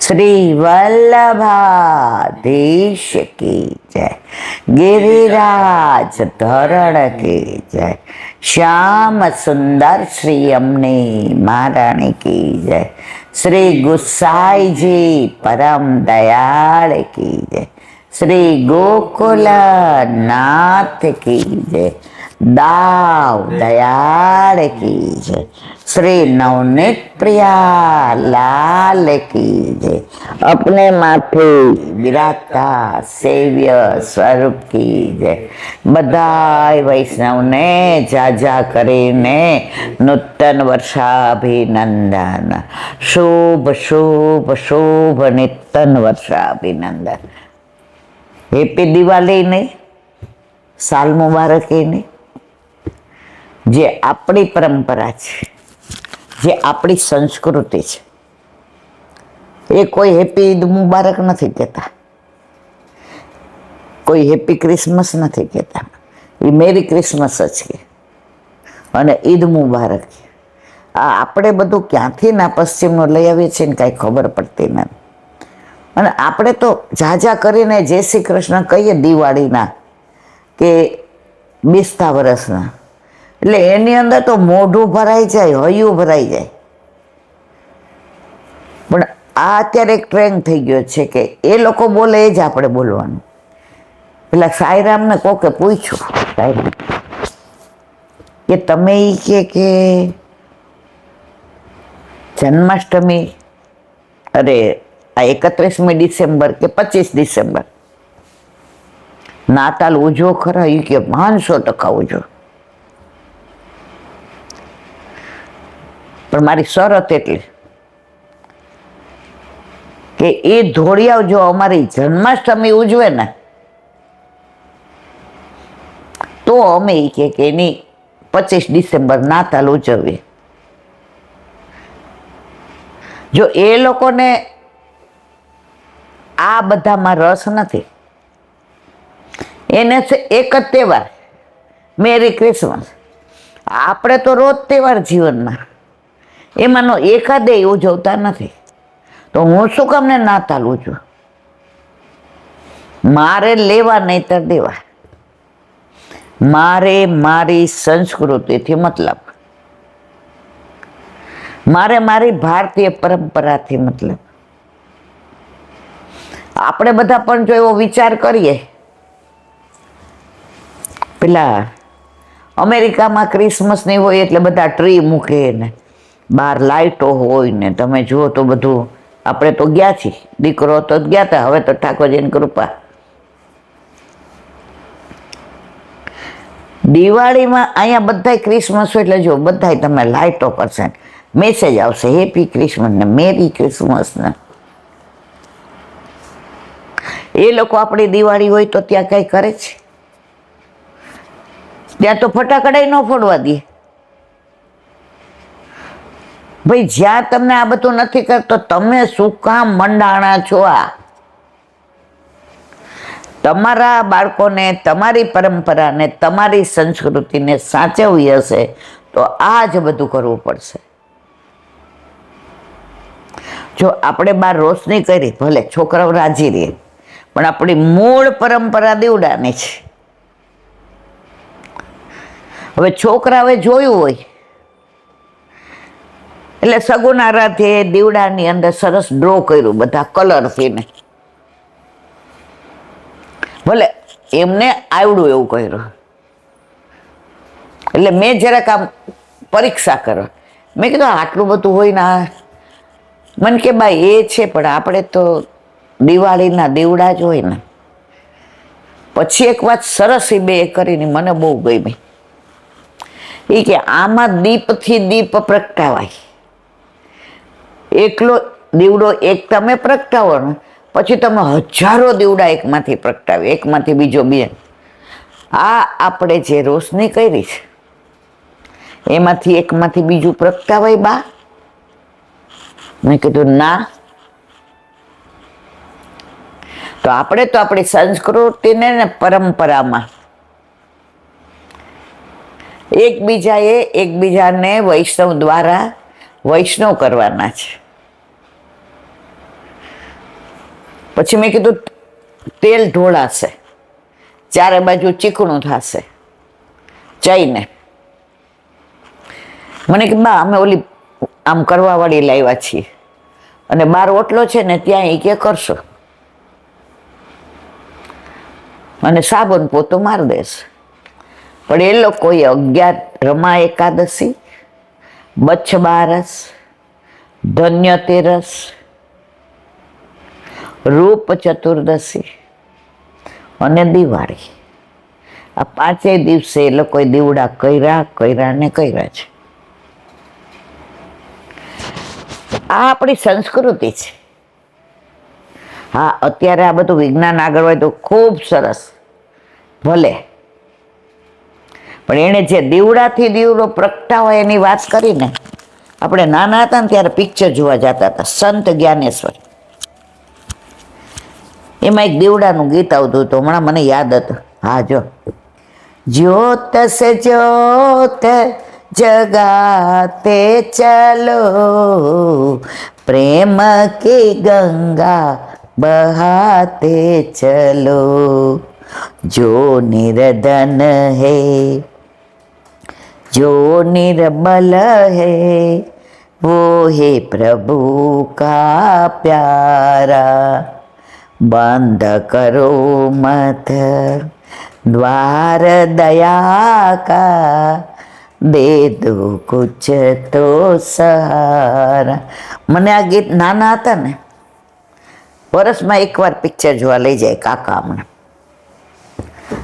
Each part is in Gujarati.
श्री वल्लभाधीश की जय, गिरिराज धरण की जय, श्याम सुंदर श्री अम्ने महारानी की जय, श्री गुसाई जी परम दयाल की जय, श्री गोकुल नाथ की जय, दाव दयाल की जय, श्री नवनीत प्रिया लाल की जय, अपने माथे विराजता सेव्य स्वरूप की जय। बधाय वैष्णव ने जाजा કરીને नूतन वर्षाभिनंदन, शुभ शुभ शुभ नूतन वर्षाभिनंदन। હેપી દિવાળી નહીં, સાલ મુબારક એ નહીં. જે આપણી પરંપરા છે, જે આપણી સંસ્કૃતિ છે, એ કોઈ હેપી ઈદ મુબારક નથી કહેતા, કોઈ હેપી ક્રિસમસ નથી કહેતા. એ મેરી ક્રિસમસ જ કે અને ઈદ મુબારક. આ આપણે બધું ક્યાંથી ના પશ્ચિમનું લઈ આવીએ છીએ ને કાંઈ ખબર પડતી નથી. અને આપણે તો ઝાઝા કરીને જય શ્રી કૃષ્ણ કહીએ દિવાળીના કે બેસતા વર્ષના, એટલે એની અંદર તો મોઢું ભરાઈ જાય, હૈયું ભરાઈ જાય. પણ આ અત્યારે એક ટ્રેન્ડ થઈ ગયો છે કે એ લોકો બોલે એ જ આપણે બોલવાનું. પેલા સાંઈરામને કોકે પૂછ્યું, સાંઈરામ કે તમે એ કે જન્માષ્ટમી, અરે આ 31મી ડિસેમ્બર કે 25 ડિસેમ્બર નાતાલ ઉજવો ખરા? એ કે 500% ઉજવો, પણ મારી શરત એટલી કે એ ધોળિયાઓ જો અમારી જન્માષ્ટમી ઉજવે ને તો અમે કે એની 25 ડિસેમ્બર નાતાલ ઉજવીએ. જો એ લોકોને આ બધામાં રસ નથી, એને છે એક જ તહેવાર મેરી ક્રિસમસ. આપણે તો રોજ તહેવાર જીવનમાં, એમાંનો એકાદે ઉજવતા નથી. તો હું શું કામ ને નાતાલ ઉજવું? મારે લેવા નહીતર દેવા, મારે મારી સંસ્કૃતિથી મતલબ, મારે મારી ભારતીય પરંપરાથી મતલબ. આપણે બધા પણ જો એવો વિચાર કરીએ, પેલા અમેરિકામાં ક્રિસમસની હોય એટલે બધા ટ્રી મૂકે ને બહાર લાઇટો હોય ને તમે જુઓ તો બધું. આપણે તો ગયા છીએ, દીકરો તો ગયા હતા, હવે તો ઠાકોરજીની કૃપા. દિવાળીમાં અહીંયા બધાય ક્રિસમસ હોય એટલે જો બધાય તમે લાઇટો કરશે, મેસેજ આવશે હેપી ક્રિસમસ ને મેરી ક્રિસમસ ને. એ લોકો આપણી દિવાળી હોય તો ત્યાં કઈ કરે છે? ત્યાં તો ફટાકડા ન ફોડવા દે. ભાઈ જ્યાં તમને આ બધું નથી કરતો, તમે શું કામ મંડાણા છો? આ તમારા બાળકોને તમારી પરંપરાને તમારી સંસ્કૃતિને સાચવવી હશે તો આ જ બધું કરવું પડશે. જો આપણે બાર રોશની કરી, ભલે છોકરાઓ રાજી રહે, પણ આપણી મૂળ પરંપરા દીવડાની છે. હવે છોકરાઓએ જોયું હોય એટલે સગુન આરાધ્યે દીવડાની અંદર સરસ ડ્રો કર્યું બધા કલરથી ને, ભલે એમને આવડું એવું કર્યું. એટલે મેં જરાક આમ પરીક્ષા કરવા, મેં કીધું આટલું બધું હોય ને. મને કે ભાઈ એ છે, પણ આપણે તો દિવાળીના દીવડા જ હોય ને. પછી એક વાત સરસ એ બે કરીને મને બહુ ગમી. એ કે આમાં દીપથી દીપ પ્રગટાવાય. એકલો દીવડો એક તમે પ્રગટાવો ને પછી તમે હજારો દીવડા એકમાંથી પ્રગટાવે, એકમાંથી બીજો બે. આ આપણે જે રોશની કરી છે એમાંથી એકમાંથી બીજું પ્રગટાવાય બા? મેં કીધું ના. તો આપણે તો આપણી સંસ્કૃતિને ને પરંપરામાં એકબીજાને વૈષ્ણવ દ્વારા વૈષ્ણવ કરવાના છે. પછી મેં કીધું તેલ ઢોળાશે, ચારે બાજુ ચીકણું થશે ચાઈને. મને કે બા અમે ઓલી આમ કરવા વાળી લાવ્યા છીએ અને બાર ઓટલો છે ને ત્યાં એ કે કરશો અને સાબુન પોતું મારી દેશે. પણ એ લોકોએ 11 રમા એકાદશી, બચ્છ બારસ, ધન્યતેરસ, રૂપ ચતુર્દશી અને દિવાળી, આ 5 દિવસે એ લોકોએ દીવડા કર્યા ને કર્યા છે. આ આપણી સંસ્કૃતિ છે. હા, અત્યારે આ બધું વિજ્ઞાન આગળ હોય તો ખૂબ સરસ, ભલે, પણ એણે જે દીવડાથી દીવડો પ્રગટાવે એની વાત કરીને. આપણે નાના હતા ને ત્યારે પિક્ચર જોવા જતા હતા, સંત જ્ઞાનેશ્વર. એમાં એક દીવડાનું ગીત આવતું હતું, હમણાં મને યાદ હતું. હા, જો જ્યોત સે જ્યોત जगाते चलो, प्रेम की गंगा बहाते चलो, जो निर्धन है जो निर्बल है वो है प्रभु का प्यारा, बंद करो मत द्वार दया का, दे दो कुछ तो सहारा. મને આ ગીત નાના હતા ને વર્ષમાં એકવાર પિક્ચર જોવા લઈ જાય કાકા અમને.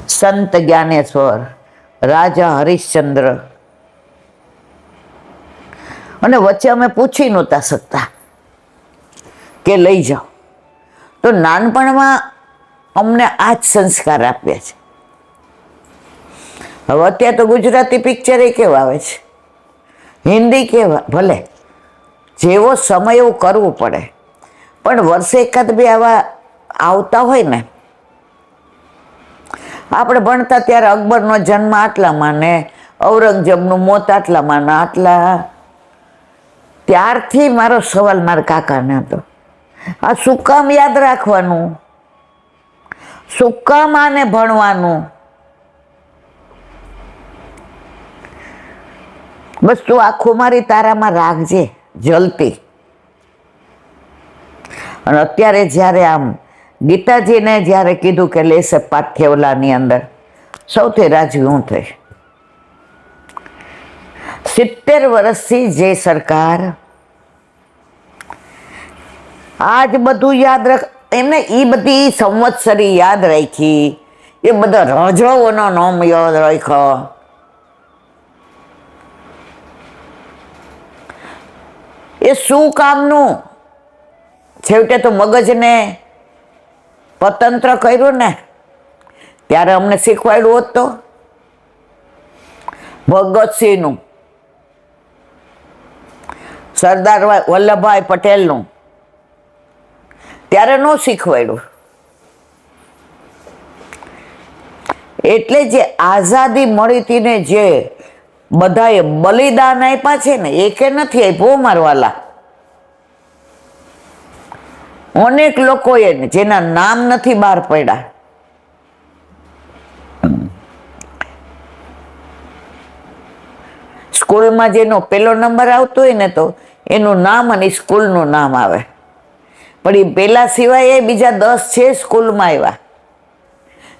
સંત જ્ઞાનેશ્વર, રાજા હરિશ્ચંદ્ર, અને વચ્ચે અમે પૂછી નહોતા શકતા કે લઈ જાઓ. તો નાનપણમાં અમને આ જ સંસ્કાર આપ્યા છે. હવે અત્યારે તો ગુજરાતી પિક્ચર કેવા આવે છે, હિન્દી કેવા, ભલે જેવો સમય એવું કરવું પડે, પણ વર્ષે એકાદ બે આવા આવતા હોય ને. આપણે ભણતા ત્યારે અકબરનો જન્મ આટલામાં ને ઔરંગઝેબનું મોત આટલામાં ને આટલા. ત્યારથી મારો સવાલ મારા કાકાને હતો, આ શું કામ યાદ રાખવાનું, શું કામ આને ભણવાનું? બસ તું આખું મારી તારામાં રાખજે જલતી. અને અત્યારે જ્યારે આમ ગીતાજીને જ્યારે કીધું કે લેશે પાઠ્યવલાની અંદર, સૌથી રાજી હું થઈ. 70 વર્ષથી જે સરકાર આજ બધું યાદ રાખ, એમને એ બધી સંવત્સરી યાદ રાખી, એ બધા રાજાઓનો નામ યાદ રાખ્યો. એ શું કામનું? છેવટે તો મગજને પતંત્ર કર્યું ને, ત્યારે અમને શીખવાડ્યું હોત તો. ભગતસિંહનું, સરદાર વલ્લભભાઈ પટેલનું, ત્યારે ન શીખવાડ્યું. એટલે જે આઝાદી મળી હતી ને, જે બધાએ બલિદાન આપ્યા છે ને, એકે નથી આપ્યો મારવાલા. અનેક લોકોએ જેના નામ નથી બહાર પડ્યા. સ્કૂલમાં જેનો પેલો નંબર આવતો હોય ને, તો એનું નામ અને સ્કૂલનું નામ આવે. પણ એ પેલા સિવાય એ બીજા 10 છે સ્કૂલમાં આવ્યા,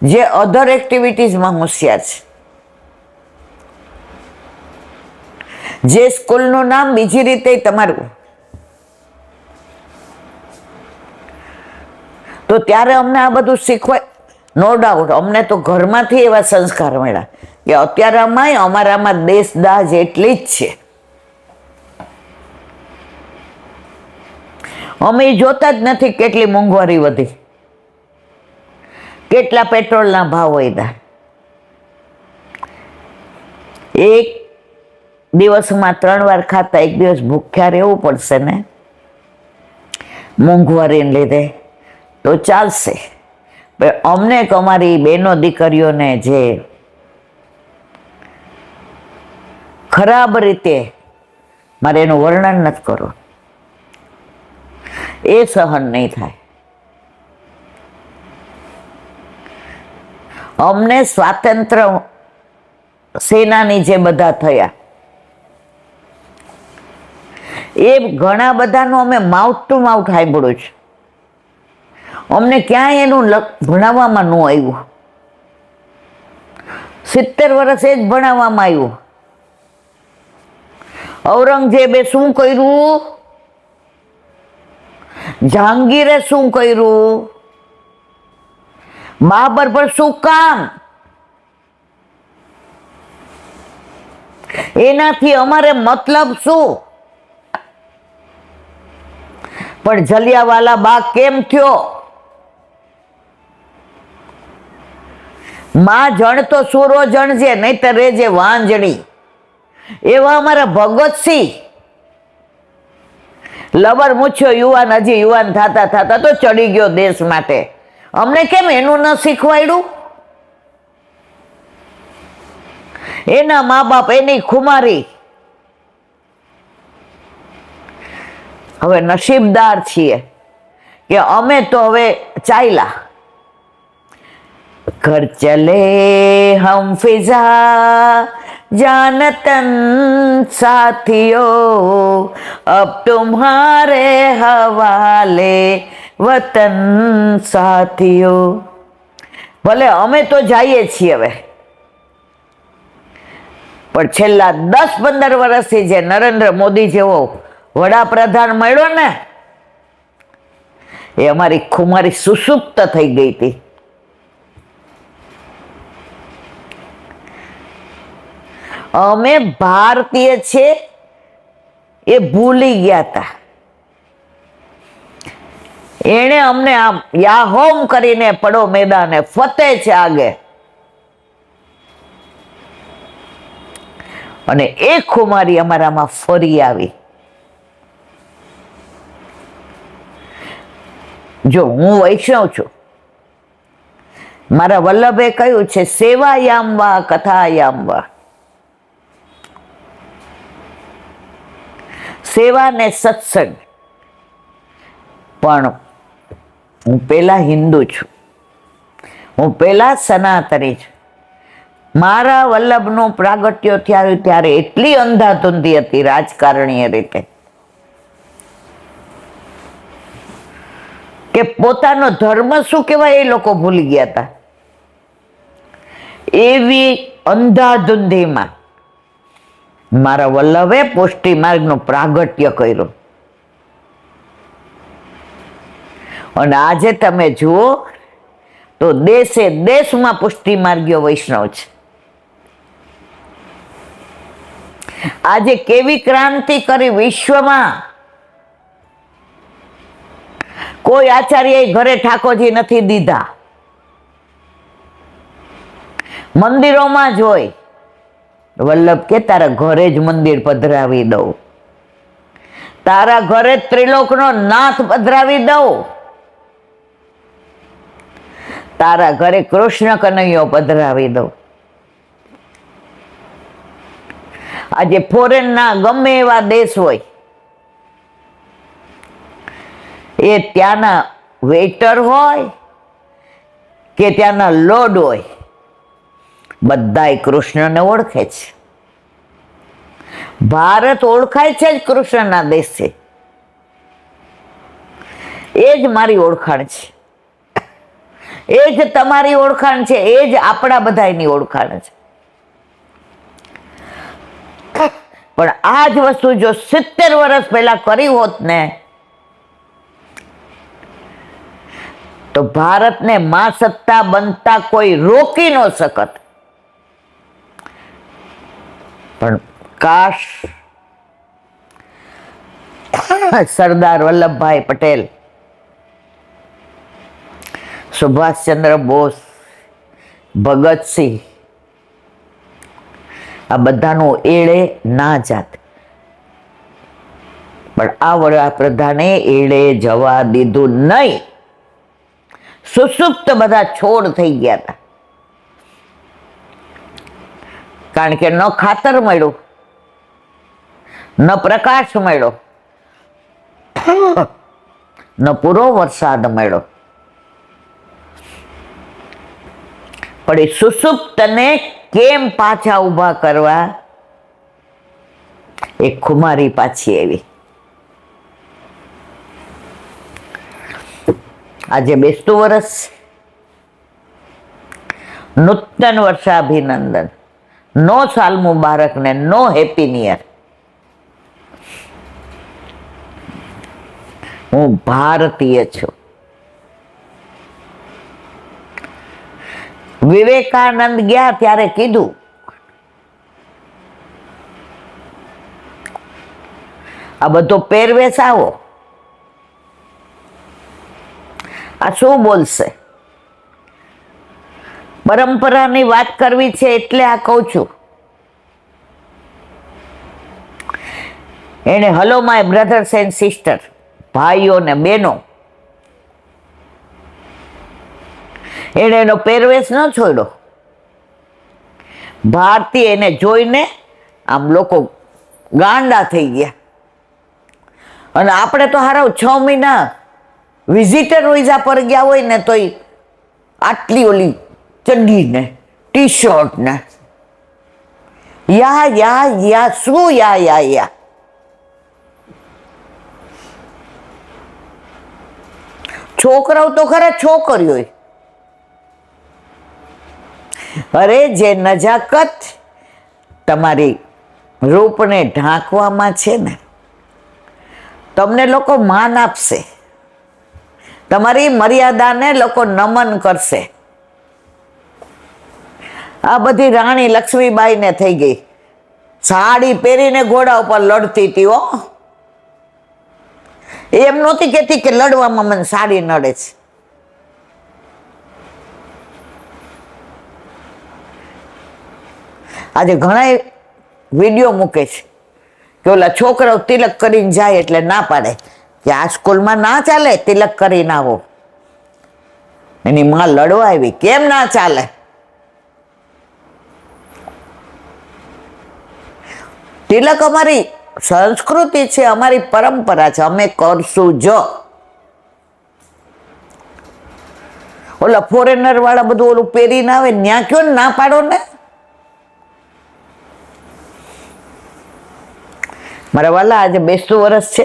જે અધર એક્ટિવિટીઝમાં હોશિયાર છે. જે સ્કૂલનું નામ બીજી રીતે તમારું. તો ત્યારે અમને આ બધું શીખવાય, નો ડાઉટ. અમને તો ઘરમાંથી એવા સંસ્કાર મળ્યા કે અત્યારે અમારામાં દેશદાજ એટલી જ છે. અમે જોતા જ નથી કેટલી મોંઘવારી વધી, કેટલા પેટ્રોલના ભાવ વધ્યા. એક દિવસમાં 3 વાર ખાતા એક દિવસ ભૂખ્યા રહેવું પડશે ને મોંઘવારીને લીધે, તો ચાલશે. પણ અમને અમારી બહેનો દીકરીઓને જે ખરાબ રીતે, મારે એનું વર્ણન નથી કરવું, એ સહન નહીં થાય. અમને સ્વાતંત્ર્ય સેનાની જે બધા થયા એ ઘણા બધાનું અમે માઉથ ટુ માઉથ સાંભળ્યું છે. અમને ક્યાંય એનું ભણાવવામાં ન આવ્યું. 70 વર્ષે જ ભણાવવામાં આવ્યું. ઔરંગઝેબે શું કર્યું, જહાંગીરે શું કર્યું, બાબર પર શું કામ, એનાથી અમારે મતલબ શું? પણ જલિયાવાલા બાગ કેમ થયો? માં જણતો સૂરો જણજે, નહીતર રેજે વાંજણી. એવા અમારા ભગતસિંહ લબર મૂછ્યો યુવાન, હજી યુવાન થતા થતા તો ચડી ગયો દેશ માટે. અમને કેમ એનું ન શીખવાડ્યું? એના મા બાપ, એની ખુમારી. હવે નસીબદાર છીએ કે અમે તો હવે ચાલ્યા. ઘર ચલે હમ ફિજા जानतन साथियों, अब तुम्हारे हवाले वतन साथियों. ભલે અમે તો જઈએ છીએ હવે, પણ છેલ્લા 10-15 વર્ષથી જે નરેન્દ્ર મોદી જેવો વડાપ્રધાન મળ્યો ને, એ અમારી ખુમારી સુસુપ્ત થઈ ગઈ હતી. અમે ભારતીય છે એ ભૂલી ગયા હતા. એણે અમને આમ યાહોમ કરીને પડો મેદાને ફતે છે આગે. અને એ ખુમારી અમારામાં ફરી આવી. જો હું વૈષ્ણવ છું, મારા વલ્લભે કહ્યું છે સેવાયામ વા કથાયામ વા. સેવા ને સત્સંગ. પણ હું પેલા હિન્દુ છું, હું પેલા સનાતની છું. મારા વલ્લભનું પ્રાગટ્ય થયું ત્યારે એટલી અંધાધૂંધી હતી રાજકારણીય રીતે કે પોતાનો ધર્મ શું કહેવાય એ લોકો ભૂલી ગયા હતા. એવી અંધાધૂંધીમાં મારા વલ્લભે પુષ્ટિ માર્ગનું પ્રાગટ્ય કર્યું. અને આજે તમે જુઓ તો દેશે દેશમાં પુષ્ટિ માર્ગીય વૈષ્ણવ છે. આજે કેવી ક્રાંતિ કરી વિશ્વમાં. કોઈ આચાર્ય ઘરે ઠાકોરજી નથી દીધા, મંદિરોમાં જ હોય. વલ્લભ કે તારા ઘરે જ મંદિર પધરાવી દઉં, તારા ઘરે ત્રિલોકનો નાથ પધરાવી દઉં, તારા ઘરે કૃષ્ણ કનૈયો પધરાવી દઉં. આજે ફોરેનના ગમે એવા દેશ હોય, એ ત્યાંના વેઇટર હોય કે ત્યાંના લોર્ડ હોય, બધાય કૃષ્ણને ઓળખે છે. ભારત ઓળખાય છે જ કૃષ્ણના દેશથી. એ જ મારી ઓળખાણ છે, એ જ તમારી ઓળખાણ છે, એ જ આપણા બધાની ઓળખાણ છે. પણ આ જ વસ્તુ જો 70 વર્ષ પહેલા કરી હોત ને તો ભારતને મહાસત્તા બનતા કોઈ રોકી ન શકત. પણ કાશ સરદાર વલ્લભભાઈ પટેલ, સુભાષચંદ્ર બોઝ, ભગતસિંહ, આ બધાનું એળે ના જાત. પણ આ વડાપ્રધાને એળે જવા દીધું નહીં. સુસુપ્ત બધા છોડ થઈ ગયા હતા. કારણ કે ન ખાતર મળ્યું, ન પ્રકાશ મળ્યો, ન પૂરો વરસાદ મળ્યો. પણ એ સુષુપ્તને કેમ પાછા ઊભા કરવા, એ ખુમારી પાછી આવી. આજે બેસતું વર્ષ, નૂતન વર્ષાભિનંદન. નો સાલ મુબારક ને નો હેપી ન્યુ યર. હું ભારતીય છું. વિવેકાનંદ ગયા ત્યારે કીધું, આ બધો પહેરવેશ આવો, આ શું બોલશે? પરંપરાની વાત કરવી છે એટલે આ કહું છું. એને hello my brothers and sister, ભાઈઓ ને બહેનો, એને એનો પહેરવેશ ન છોડ્યો. ભારતીય એને જોઈને આમ લોકો ગાંડા થઈ ગયા. અને આપણે તો હારાવ 6 મહિના વિઝિટર વિઝા પર ગયા હોય ને તોય આટલી ઓલી ચડ્ડી ને ટી શર્ટ ને યા શું યા. છોકરાઓ તો ખરા, છોકરીઓ અરે જે નજાકત તમારી રૂપને ઢાંકવામાં છે ને, તમને લોકો માન આપશે, તમારી મર્યાદાને લોકો નમન કરશે. આ બધી રાણી લક્ષ્મીબાઈને થઈ ગઈ, સાડી પહેરીને ઘોડા ઉપર લડતી હતી. હો, એમ નહોતી કહેતી કે લડવામાં મને સાડી નડે છે. આજે ઘણા વિડીયો મૂકે છે કે ઓલા છોકરાઓ તિલક કરીને જાય એટલે ના પાડે કે આ સ્કૂલમાં ના ચાલે, તિલક કરીને આવો. એની માં લડવા આવી, કેમ ના ચાલે? તિલક અમારી સંસ્કૃતિ છે, અમારી પરંપરા છે, અમે કરશું જ. ઓલા ફોરેનર વાળા બધું ઓલું પહેરીને આવે, ન્યા કયો ના પાડો ને. મારા વાલા, આજે બેસતું વર્ષ છે.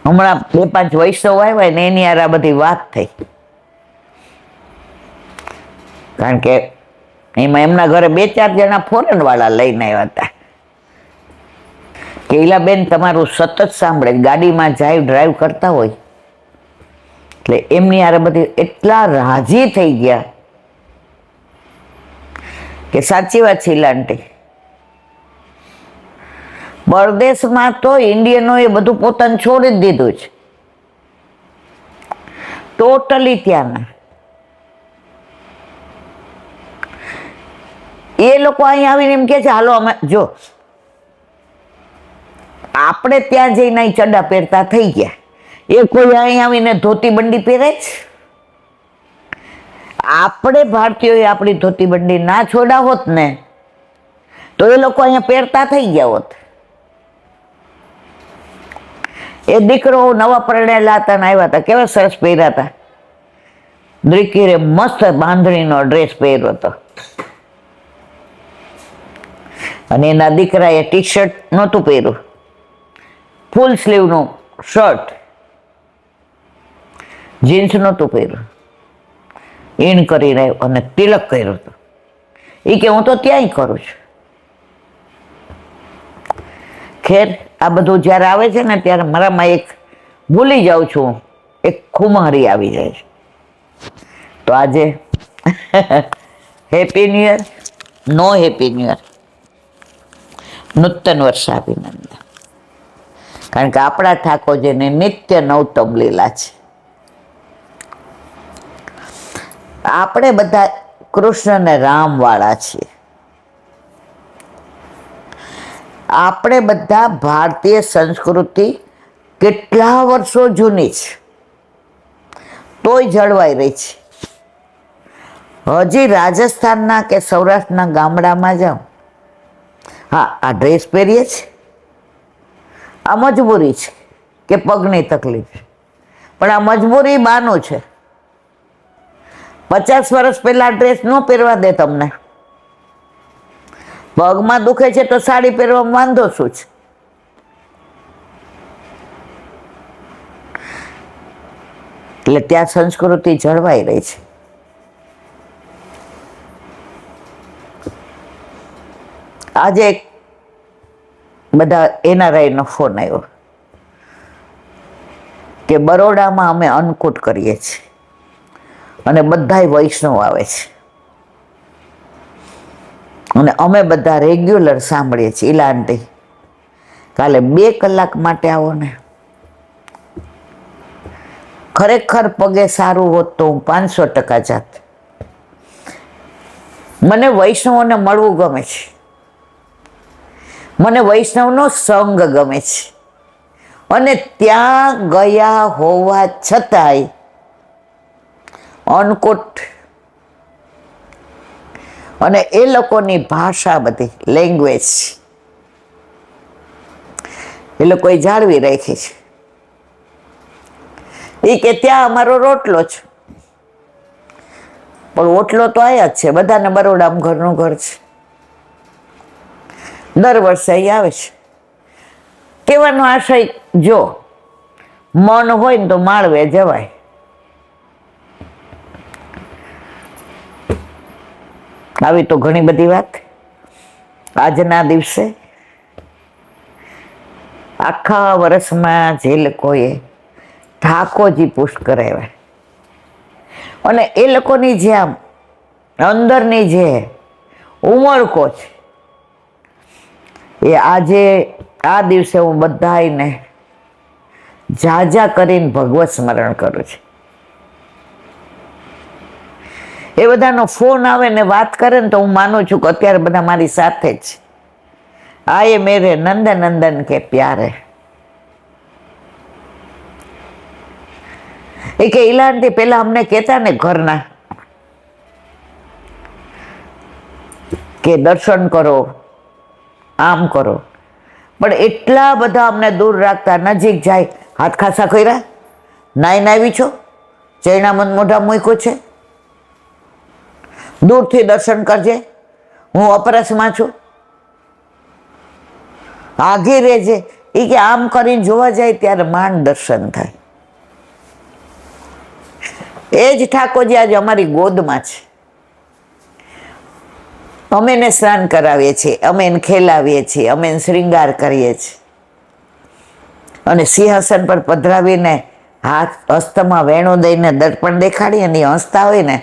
હમણાં 2-5 વૈષ્ણવ આવ્યા ને એની યાર આ બધી વાત થઈ. કારણ કે એમાં એમના ઘરે 2-4 જણા ફોરેન વાળા લઈને આવ્યા હતા કે ઈલાબેન તમારું સતત સાંભળે, ગાડીમાં જાય, ડ્રાઈવ કરતા હોય એટલે એમની યાર બધી એટલા રાજી થઈ ગયા કે સાચી વાત છે લાંટી. પરદેશમાં તો ઇન્ડિયનોએ બધું પોતાને છોડી જ દીધું છે, ટોટલી ત્યાંના. એ લોકો અહીં આવીને એમ કે છે હાલો અમે, જો આપણે ત્યાં જઈને અહીં ચડ્ડા પહેરતા થઈ ગયા, એ કોઈ અહીં આવીને ધોતી બંડી પહેરે છે? આપણે ભારતીયોએ આપણી ધોતી બંડી ના છોડા હોત ને તો એ લોકો અહીંયા પહેરતા થઈ ગયા હોત. એ દીકરો નવા પરણેલા હતા ને આવ્યા હતા, કેવા સરસ પહેર્યા હતા. દીકરીએ મસ્ત બાંધણીનો ડ્રેસ પહેર્યો હતો અને એના દીકરાએ ટી શર્ટ નહોતું પહેર્યું, ફૂલ સ્લીવનું શર્ટ, જીન્સ નહોતું પહેર્યું, ઈણ કરી રહ્યો અને તિલક કર્યો હતો. એ કે હું તો ત્યાંય કરું છું. ખેર, આ બધું જ્યારે આવે છે ને ત્યારે મારામાં એક ભૂલી જાઉં છું, એક ખુમારી આવી જાય છે. તો આજે હેપી ન્યુ યર, નો હેપી ન્યુ યર, નૂતન વર્ષાભિનંદન. કારણ કે આપણા ઠાકોરજીને નિત્ય નવતમ લીલા છે. આપણે બધા કૃષ્ણ ને રામ વાળા છીએ. આપણે બધા ભારતીય સંસ્કૃતિ કેટલા વર્ષો જૂની છે તોય જળવાઈ રહી છે. હજી રાજસ્થાનના કે સૌરાષ્ટ્રના ગામડામાં જાઓ, હા આ ડ્રેસ પહેરીએ છીએ, આ મજબૂરી છે કે પગની તકલીફ છે, પણ આ મજબૂરી બાનું છે. 50 વર્ષ પહેલા ડ્રેસ ન પહેરવા દે તમને. પગમાં દુખે છે તો સાડી પહેરવામાં વાંધો શું છે? એટલે ત્યાં સંસ્કૃતિ જળવાઈ રહી છે. આજે બધા NRI નો ફોન આવ્યો કે બરોડામાં અમે અન્નકૂટ કરીએ છીએ અને બધાય વૈષ્ણવ આવે છે અને અમે બધા રેગ્યુલર સાંભળીએ છીએ. ઈલા આંટી કાલે 2 કલાક માટે આવો ને. ખરેખર પગે સારું હોત તો હું 500% જાત. મને વૈષ્ણવોને મળવું ગમે છે, મને વૈષ્ણવનો સંગ ગમે છે, અને ત્યાં ગયા હોવા છતાંય અન્નકૂટ અને એ લોકોની ભાષા, બધી લેંગ્વેજ એ લોકોએ જાળવી રાખી છે. એ કે ત્યાં અમારો રોટલો છે, પણ ઓટલો તો આયા જ છે. બધાને બરોડામાં ઘરનું ઘર છે, દર વર્ષે અહીં આવે છે. કહેવાનો આશય, જો મન હોય ને તો માળવે જવાય. આવી તો ઘણી બધી વાત. આજના દિવસે આખા વર્ષમાં જે લોકોએ ઠાકોરજી પુષ્ટ કરાવ્યા અને એ લોકોની જે આમ અંદરની જે ઉમળકો છે, એ આજે આ દિવસે હું બધાને જાજા કરીને ભગવત સ્મરણ કરું છું. એ બધાનો ફોન આવે ને વાત કરે ને તો હું માનું છું કે અત્યારે બધા મારી સાથે જ. આયે મેરે નંદન નંદન કે પ્યારે. એ કે ઈલા આંટી પેલા અમને કહેતા ને ઘરના કે દર્શન કરો, આમ કરો, પણ એટલા બધા અમને દૂર રાખતા. નજીક જાય, હાથ ખાસા કર્યા, નાઈને આવી છો, ચૈણામંદ મોઢા મૂક્યું છે, દૂરથી દર્શન કરજે, હું અપરસમાં છું, આઘી રહેજે. એ કે આમ કરીને જોવા જાય ત્યારે માંડ દર્શન થાય. એ જ ઠાકોરજી આજે અમારી ગોદમાં છે. અમે એને સ્નાન કરાવીએ છીએ, અમે એને ખેલાવીએ છીએ, અમે એને શ્રૃંગાર કરીએ છીએ, અને સિંહાસન પર પધરાવીને હાથ હસ્તમાં વેણું દઈને દર્પણ દેખાડી અને હસતા હોય ને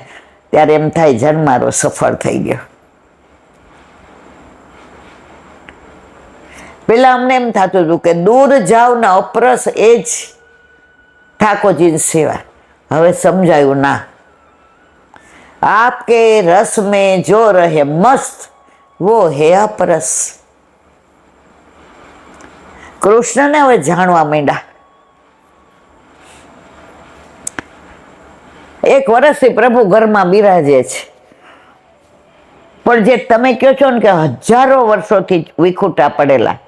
ત્યારે એમ થાય જન્મ મારો સફળ થઈ ગયો. પેલા અમને એમ થતું હતું કે દૂર જાવ ને અપરસ એ જ ઠાકોરજીની સેવા. હવે સમજાયું, ના, આપકે રસ में जो रहे मस्त वो है अपरस. કૃષ્ણને હવે જાણવા માંડ્યા. 1 વર્ષથી પ્રભુ ઘરમાં બિરાજે છે, પણ જે તમે કહો છો ને કે હજારો વર્ષોથી વિખૂટા પડેલા,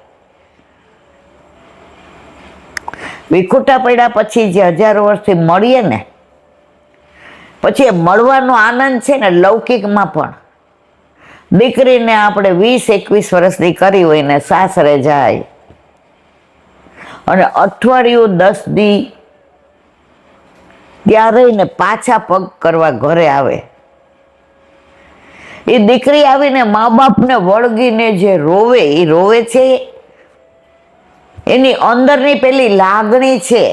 વિખૂટા પડ્યા પછી જે હજારો વર્ષથી મળીએ ને, પછી એ મળવાનો આનંદ છે ને, લૌકિકમાં પણ. દીકરીને આપણે 20-21 વર્ષની કરી હોય ને સાસરે જાય અને અઠવાડિયું 10 દી ત્યાં રહીને પાછા પગ કરવા ઘરે આવે. એ દીકરી આવીને મા બાપને વળગીને જે રોવે, એ રોવે છે એની અંદરની પેલી લાગણી છે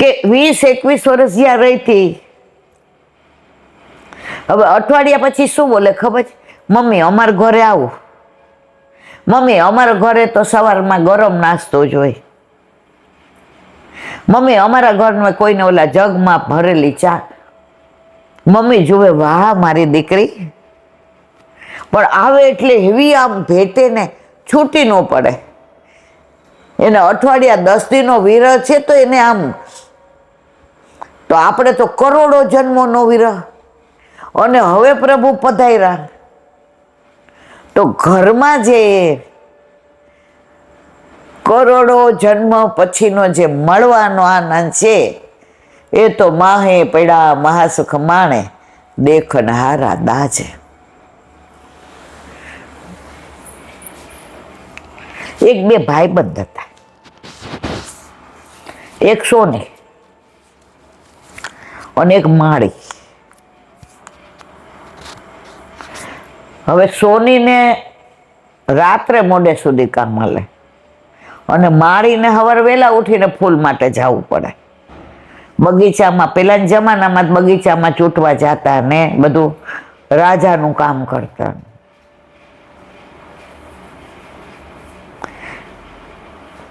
કે 20-21 વર્ષ જ્યાં રહી હતી, હવે અઠવાડિયા પછી શું બોલે ખબર છે? મમ્મી અમારા ઘરે આવું, મમ્મી અમારા ઘરે તો સવારમાં ગરમ નાસ્તો જોઈએ, મમ્મી અમારા ઘરમાં કોઈને ઓલા જગમાં ભરેલી ચા. મમ્મી જુએ, વાહ મારી દીકરી. પણ આવે એટલે એવી આમ ભેટે ને છૂટી ન પડે. એને અઠવાડિયા 10 દીનો વિરહ છે તો એને આમ, તો આપણે તો કરોડો જન્મોનો વિરહ. અને હવે પ્રભુ પધાર્યા તો ઘરમાં જે કરોડો જન્મ પછીનો જે મળવાનો આનંદ છે એ તો માહે પડ્યા મહાસુખ માણે, દેખન હારા દાજે. એક બે ભાઈબંધ હતા, એક સોની અને એક માળી. હવે સોનીને રાત્રે મોડે સુધી કામ મળે અને માળીને સવારે વહેલા ઉઠીને ફૂલ માટે જવું પડે. બગીચામાં, પેલાના જમાનામાં બગીચામાં ચૂંટવા જતા ને બધું રાજાનું કામ કરતા.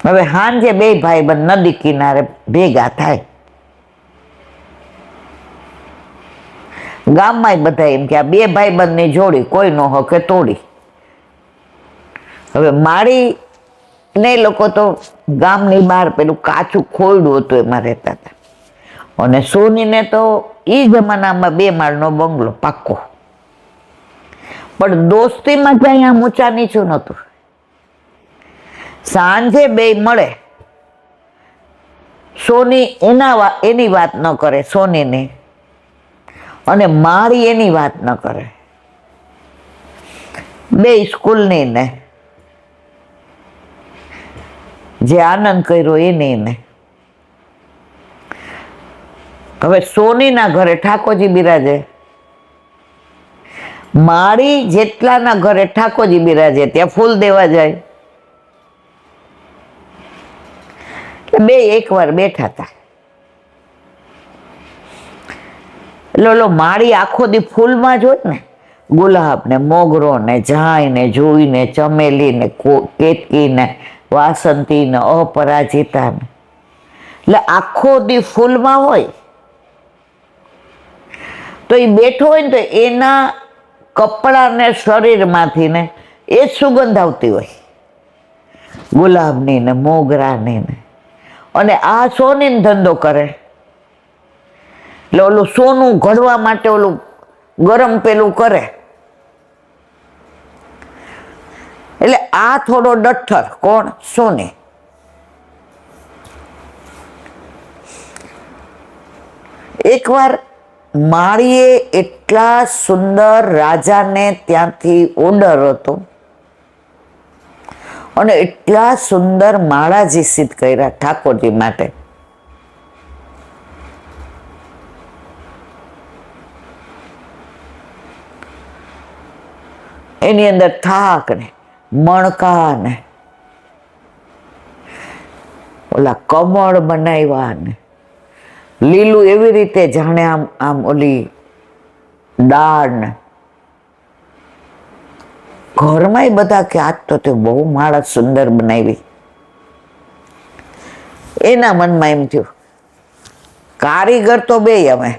હવે હાંજે બે ભાઈબંધ નદી કિનારે ભેગા થાય. ગામમાં બધા એમ કે આ બે ભાઈબંધની જોડી કોઈ ન હકે તોડી. હવે માળી ને લોકો તો ગામની બહાર પેલું કાચું ખોયડું હતું એમાં રહેતા હતા, અને સોનીને તો એ જમાનામાં 2 માળનો બંગલો પાક્કો. પણ દોસ્તીમાં ક્યાંય આમ ઊંચા નીચું નહોતું. સાંજે બે મળે, સોની એની વાત ન કરે સોનીની, અને માળી એની વાત ન કરે. બે સ્કૂલની ને જે આનંદ કર્યો એની ને. હવે સોનીના ઘરે ઠાકોરજી બિરાજે, માળી જેટલાના ઘરે ઠાકોરજી બિરાજે ત્યાં ફૂલ દેવા જાય. બે એકવાર બેઠા હતા, એટલે ઓલો માળી આખો દી ફૂલમાં જ હોય ને, ગુલાબ ને મોગરો ને જાય ને જુઈ ને ચમેલી ને કેતકી ને વાસંતી ને અપરાજિતા ને, એટલે આખો દી ફૂલમાં હોય. તો એ બેઠો હોય ને તો એના કપડા ને શરીરમાંથી ને એ સુગંધ આવતી હોય, ગુલાબની ને મોગરાની ને. અને આ સોનીનો ધંધો કરે, એટલે ઓલું સોનું ઘડવા માટે ઓલું ગરમ પેલું કરે. એટલે આ થોડો ડઠ્ઠર, કોણ? સોની. એકવાર માળીએ એટલા સુંદર રાજાને ત્યાંથી ઓર્ડર હતો અને એટલા સુંદર માળાજી સિદ્ધ કર્યા ઠાકોરજી માટે. એની અંદર થાક ને મણકા ને ઓલા કમળ બનાવ્યા ને લીલું એવી રીતે જાણે આમ ઓલી દાળ ને. ઘરમાં બધા કે આજ તો તે બહુ માળા સુંદર બનાવી. એના મનમાં એમ થયું, કારીગર તો બે અમે,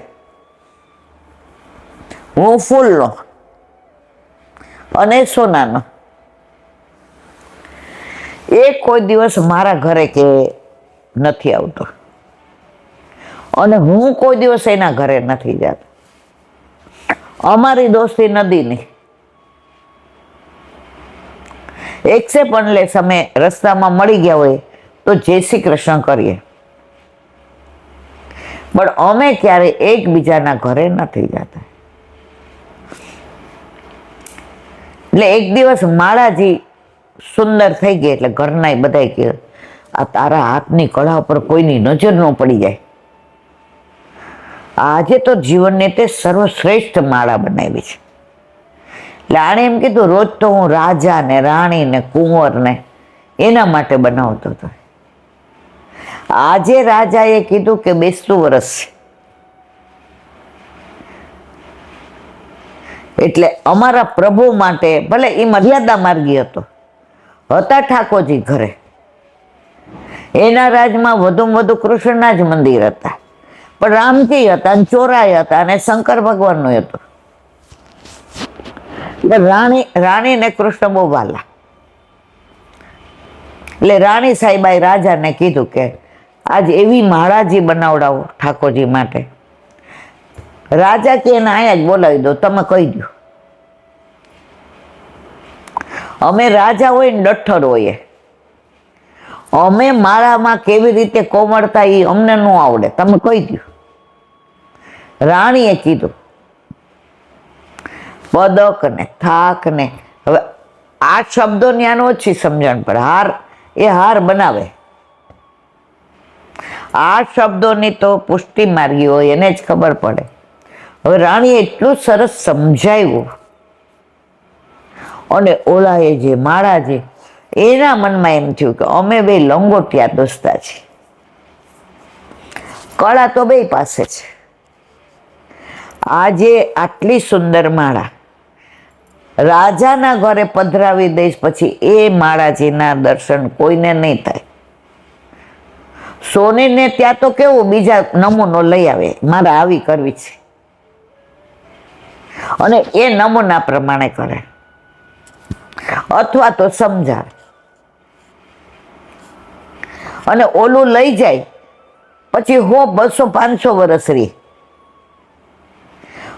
હું ફૂલનો અને સોનાનો. એ કોઈ દિવસ મારા ઘરે કે નથી આવતો અને હું કોઈ દિવસ એના ઘરે નથી જતો. અમારી દોસ્તી નદીની. એક્સેપ્ટ અનલેસ અમે રસ્તામાં મળી ગયા હોય તો જય શ્રી કૃષ્ણ કરીએ, પણ અમે ક્યારે એકબીજાના ઘરે નથી જતા. એટલે એક દિવસ માળાજી સુંદર થઈ ગઈ એટલે ઘરના બધાય કે આ તારા હાથની કળા ઉપર કોઈની નજર ન પડી જાય. આજે તો જીવનને તે સર્વશ્રેષ્ઠ માળા બનાવી છે. એટલે આણે એમ કીધું, રોજ તો હું રાજા ને રાણી ને કુંવર ને એના માટે બનાવતો હતો. આજે રાજાએ કીધું કે 20 વર્ષ છે, એટલે અમારા પ્રભુ માટે, ભલે એ મર્યાદા માર્ગી હતો, હતા ઠાકોરજી ઘરે, એના રાજમાં વધુમાં વધુ કૃષ્ણના જ મંદિર હતા, પણ રામજી હતા અને ચોરાય હતા અને શંકર ભગવાનનું હતું. રાણી ને કૃષ્ણ બહુ વાલા. એટલે રાણી સાહેબાએ રાજાને કીધું કે આજ એવી માળાજી બનાવડાવો ઠાકોરજી માટે. રાજા કે એને અહીંયા જ બોલાવી દો, તમે કહી દો. અમે રાજા હોય ને ડઠ્ઠર હોઈએ, અમે માળામાં કેવી રીતે કોમળતા એ અમને ન આવડે, તમે કહી દો. રાણીએ કીધું પદક ને થાક ને, હવે આ શબ્દો ન્યાનો ઓછી સમજણ પડે. હાર એ હાર બનાવે. આ શબ્દોની તો પુષ્ટિ માર્ગી હોય એને જ ખબર પડે. હવે રાણીએ એટલું સરસ સમજાવ્યું અને ઓલાએ જે માળા જે એના મનમાં એમ થયું કે અમે બે લંગોટિયા દોસ્તા છે, કળા તો બે પાસે છે. આજે આટલી સુંદર માળા રાજાના ઘરે પધરાવી દઈશ, પછી એ માળાજીના દર્શન કોઈને નહીં થાય. સોનીને ત્યાં તો કેવું બીજા નમૂનો લઈ આવે, મારે આવી કરવી છે, અને એ નમૂના પ્રમાણે કરે અથવા તો સમજાવે. અને ઓલું લઈ જાય પછી 100, 200, 500 વર્ષ રહી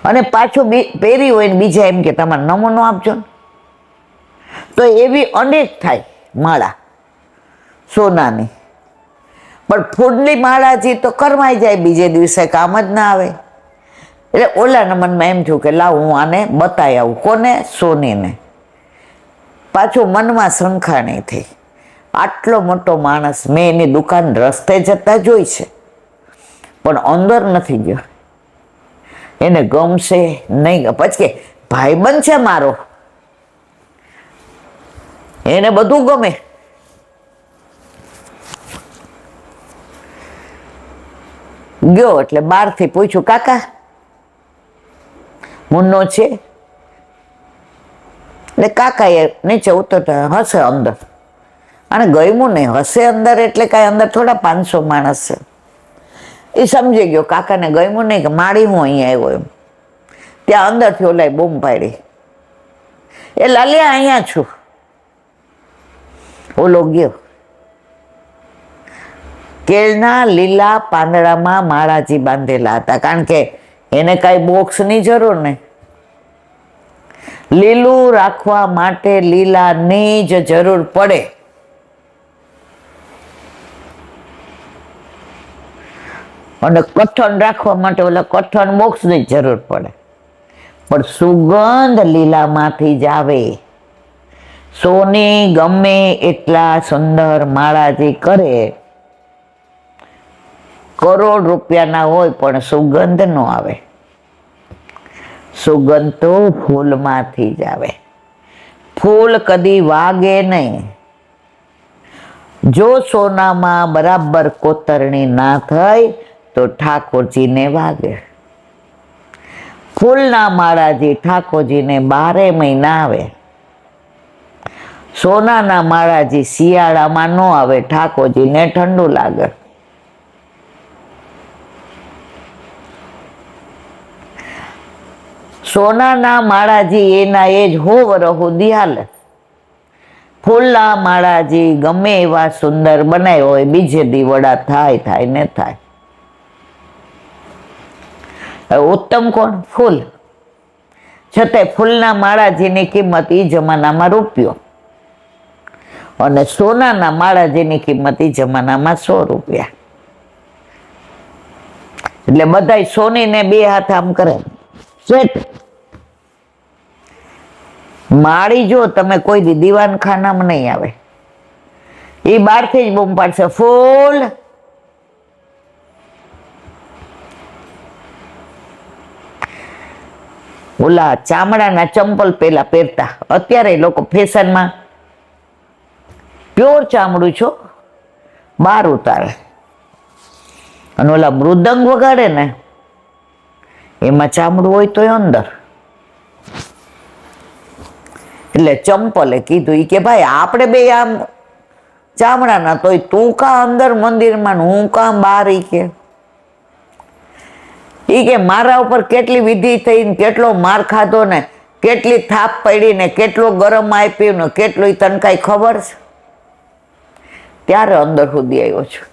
અને પાછું પહેરી હોય ને બીજા એમ કે તમારે નમૂનો આપજો ને. તો એવી અનેક થાય માળા સોનાની. પણ ફૂલની માળાજી તો કરમાઈ જાય, બીજે દિવસે કામ જ ના આવે. એટલે ઓલાના મનમાં એમ થયું કે લાવ હું આને બતાવી આવું. કોને? સોનીને. પાછું મનમાં શંકા નહીં થઈ. આટલો મોટો માણસ, મેં એની દુકાન રસ્તે જતા જોઈ છે પણ અંદર નથી ગયો. એને ગમશે નહીં. પછી કે ભાઈબંધ છે મારો, એને બધું ગમે. ગયો એટલે બહારથી પૂછ્યું કાકા મુન્નો છે? એટલે કાકાએ નીચે ઉતરતા હશે અંદર. અને ગયમું નહીં, હશે અંદર એટલે કાંઈ અંદર થોડા 500 માણસ છે. એ સમજી ગયો કાકાને ગયમું નહીં કે માળી હું અહીંયા આવ્યો એમ. ત્યાં અંદરથી ઓલાય બૂમ પાડી, એ લાલિયા અહીંયા છું. ઓલો ગયો. કેળના લીલા પાંદડામાં માળાજી બાંધેલા હતા, કારણ કે એને કાંઈ બોક્સની જરૂર નહીં. લીલું રાખવા માટે લીલાની જ જરૂર પડે. અને કઠણ રાખવા માટે ઓલા કઠણ બોક્સની જરૂર પડે. પણ સુગંધ લીલામાંથી જ આવે. સોની ગમે એટલા સુંદર માળાજી કરે, કરોડ રૂપિયાના હોય પણ સુગંધ ન આવે. સુગંધ તો ફૂલમાંથી જ આવે. ફૂલ કદી વાગે નહીં. જો સોનામાં બરાબર કોતરણી ના થઈ તો ઠાકોરજીને વાગે. ફૂલના માળાજી ઠાકોરજીને 12 મહિના આવે. સોનાના માળાજી શિયાળામાં ન આવે, ઠાકોરજીને ઠંડુ લાગે. સોનાના માળાજી એના એ જ 100 વર્ષ સુધી હાલે. ફૂલના માળાજી ગમે એવા સુંદર બનાવ્યો હોય, બીજે દી વડા થાય ને થાય. ઉત્તમ કોણ? ફૂલ. છતાંય ફૂલના માળાજીની કિંમત એ જમાનામાં રૂપિયો, અને સોનાના માળાજીની કિંમત એ જમાનામાં 100 રૂપિયા. એટલે બધાય સોનીને 2 હાથ આમ કરે. માળી જો તમે કોઈ દી દીવાનખાનામાં નહીં આવે, એ બહારથી જ બૂમ પાડશે ફૂલ. ઓલા ચામડાના ચંપલ પેલા પહેરતા, અત્યારે લોકો ફેશનમાં પ્યોર ચામડું છો બહાર ઉતારે. અને ઓલા મૃદંગ વગાડે ને એમાં ચામડું હોય તો અંદર. એટલે ચંપલે કીધું કે ભાઈ આપણે બે આમ ચામડાના, તોય તું કા અંદર મંદિરમાં, હું કા બહાર? કે મારા ઉપર કેટલી વિધિ થઈ ને કેટલો માર ખાધો ને કેટલી થાપ પડી ને કેટલો ગરમ આપ્યું ને કેટલું, તને કાંઈ ખબર છે? ત્યારે અંદર સુધી આવ્યો છું.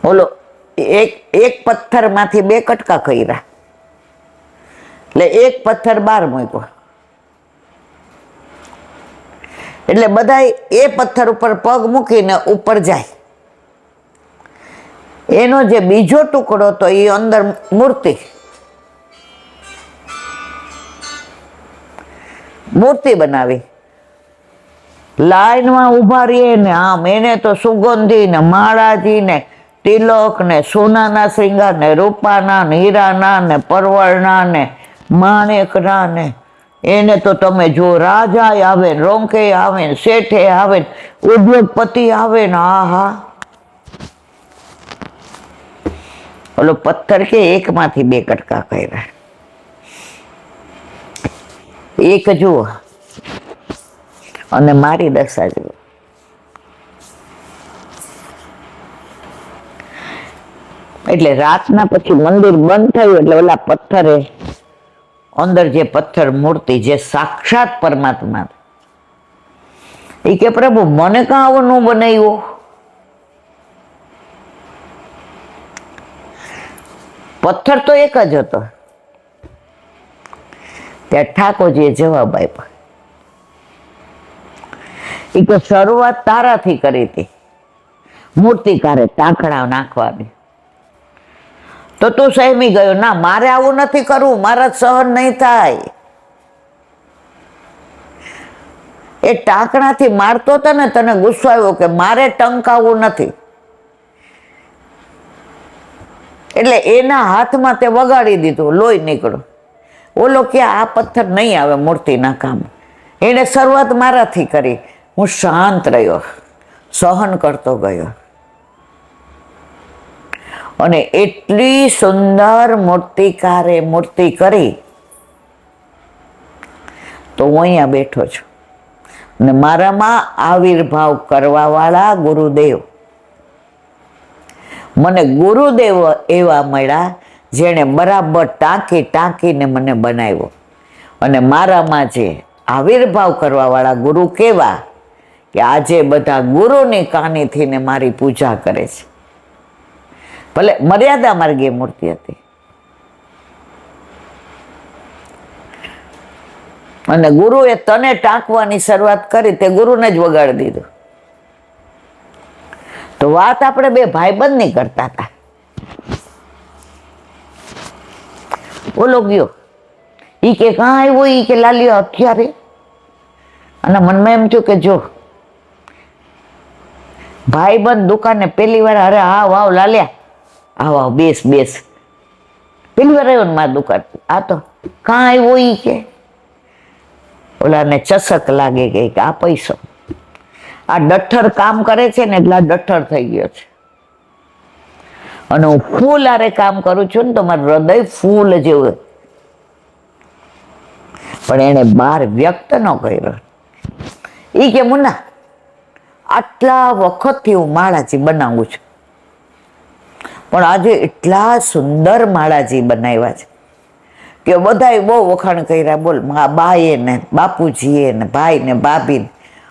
બોલો, એક પથ્થરમાંથી 2 કટકા કર્યા, એટલે એક પથ્થર બહાર મૂક્યો. એટલે બધા એ પથ્થર ઉપર પગ મૂકીને ઉપર જાય એનો જે બીજો ટુકડો તો એ અંદર મૂર્તિ બનાવી, લાઈનમાં ઉભા રહીએ ને આમ એને તો સુગંધી ને માળાજી ને તિલક ને સોનાના શ્રૃંગાર ને રૂપાના ને હીરાના ને પરવળના ને માણેકના ને એને તો તમે જો રાજા આવે ને રોંકે આવે ને શેઠે આવે ને ઉદ્યોગપતિ આવે ને આહા. ઓલો પથ્થર કે એકમાંથી 2 કટકા કર્યા. એક જુઓ અને મારી દશા જુઓ. એટલે રાતના પછી મંદિર બંધ થયું એટલે ઓલા પથ્થરે અંદર જે પથ્થર મૂર્તિ જે સાક્ષાત પરમાત્મા એ કે પ્રભુ મને કાં આવો ન બનાવ્યો. પથ્થર તો એક જ હતો. ત્યાં ઠાકોરજીએ જવાબ આપ્યો એ તો શરૂઆત તારાથી કરી હતી મૂર્તિકારે ટાંકણા નાખવાની. તો તું સહેમી ગયો, ના મારે આવું નથી કરવું, મારા સહન નહીં થાય. એ ટાંકણાથી મારતો હતો ને તને ગુસ્સો આવ્યો કે મારે ટંકાવવું નથી, એટલે એના હાથમાં તે વગાડી દીધું, લોહી નીકળ્યું. ઓલો કે આ પથ્થર નહીં આવે મૂર્તિના કામ. એને શરૂઆત મારાથી કરી. હું શાંત રહ્યો, સહન કરતો ગયો અને એટલી સુંદર મૂર્તિકારે મૂર્તિ કરી તો હું અહીંયા બેઠો છું અને મારામાં આવિર્ભાવ કરવા વાળા ગુરુદેવ, મને ગુરુદેવ એવા મળ્યા જેણે બરાબર ટાંકીને મને બનાવ્યો. અને મારામાં જે આવિર્ભાવ કરવા વાળા ગુરુ કેવા કે આજે બધા ગુરુની કાનીથી ને મારી પૂજા કરે છે. ભલે મર્યાદા માર્ગે મૂર્તિ હતી અને ગુરુએ તને ટાંકવાની શરૂઆત કરી તે ગુરુને જ વગાડી દીધું. તો વાત આપણે 2 ભાઈબંધ ની કરતા હતા. ઓલો ગયો ઈ કે કાં આવ્યો, ઈ કે લાલ્યો અત્યારે. અને મનમાં એમ થયું કે જો ભાઈબંધ દુકાને પહેલી વાર, અરે હા વાવ લાલ્યા, આવો બેસ પેલી વાર આવ્યો ને મારી દુકાન. આ તો કાં આવ્યો ઈ કે. ઓલાને ચસક લાગે કે આ પૈસો, આ ડઠ્ઠર કામ કરે છે ને એટલે આ ડઠ્ઠર થઈ ગયો છે. અને હું ફૂલ આરે કામ કરું છું ને તો મારું હૃદય ફૂલ જેવું, પણ એને બહાર વ્યક્ત ન કર્યો. ઈ કે મુન્ના આટલા વખતથી હું માળાજી બનાવું છું, પણ આજે એટલા સુંદર માળાજી બનાવ્યા છે કે બધાએ બહુ વખાણ કર્યા. બોલ બાએ ને બાપુજીએ ને ભાઈ ને ભાભી ને,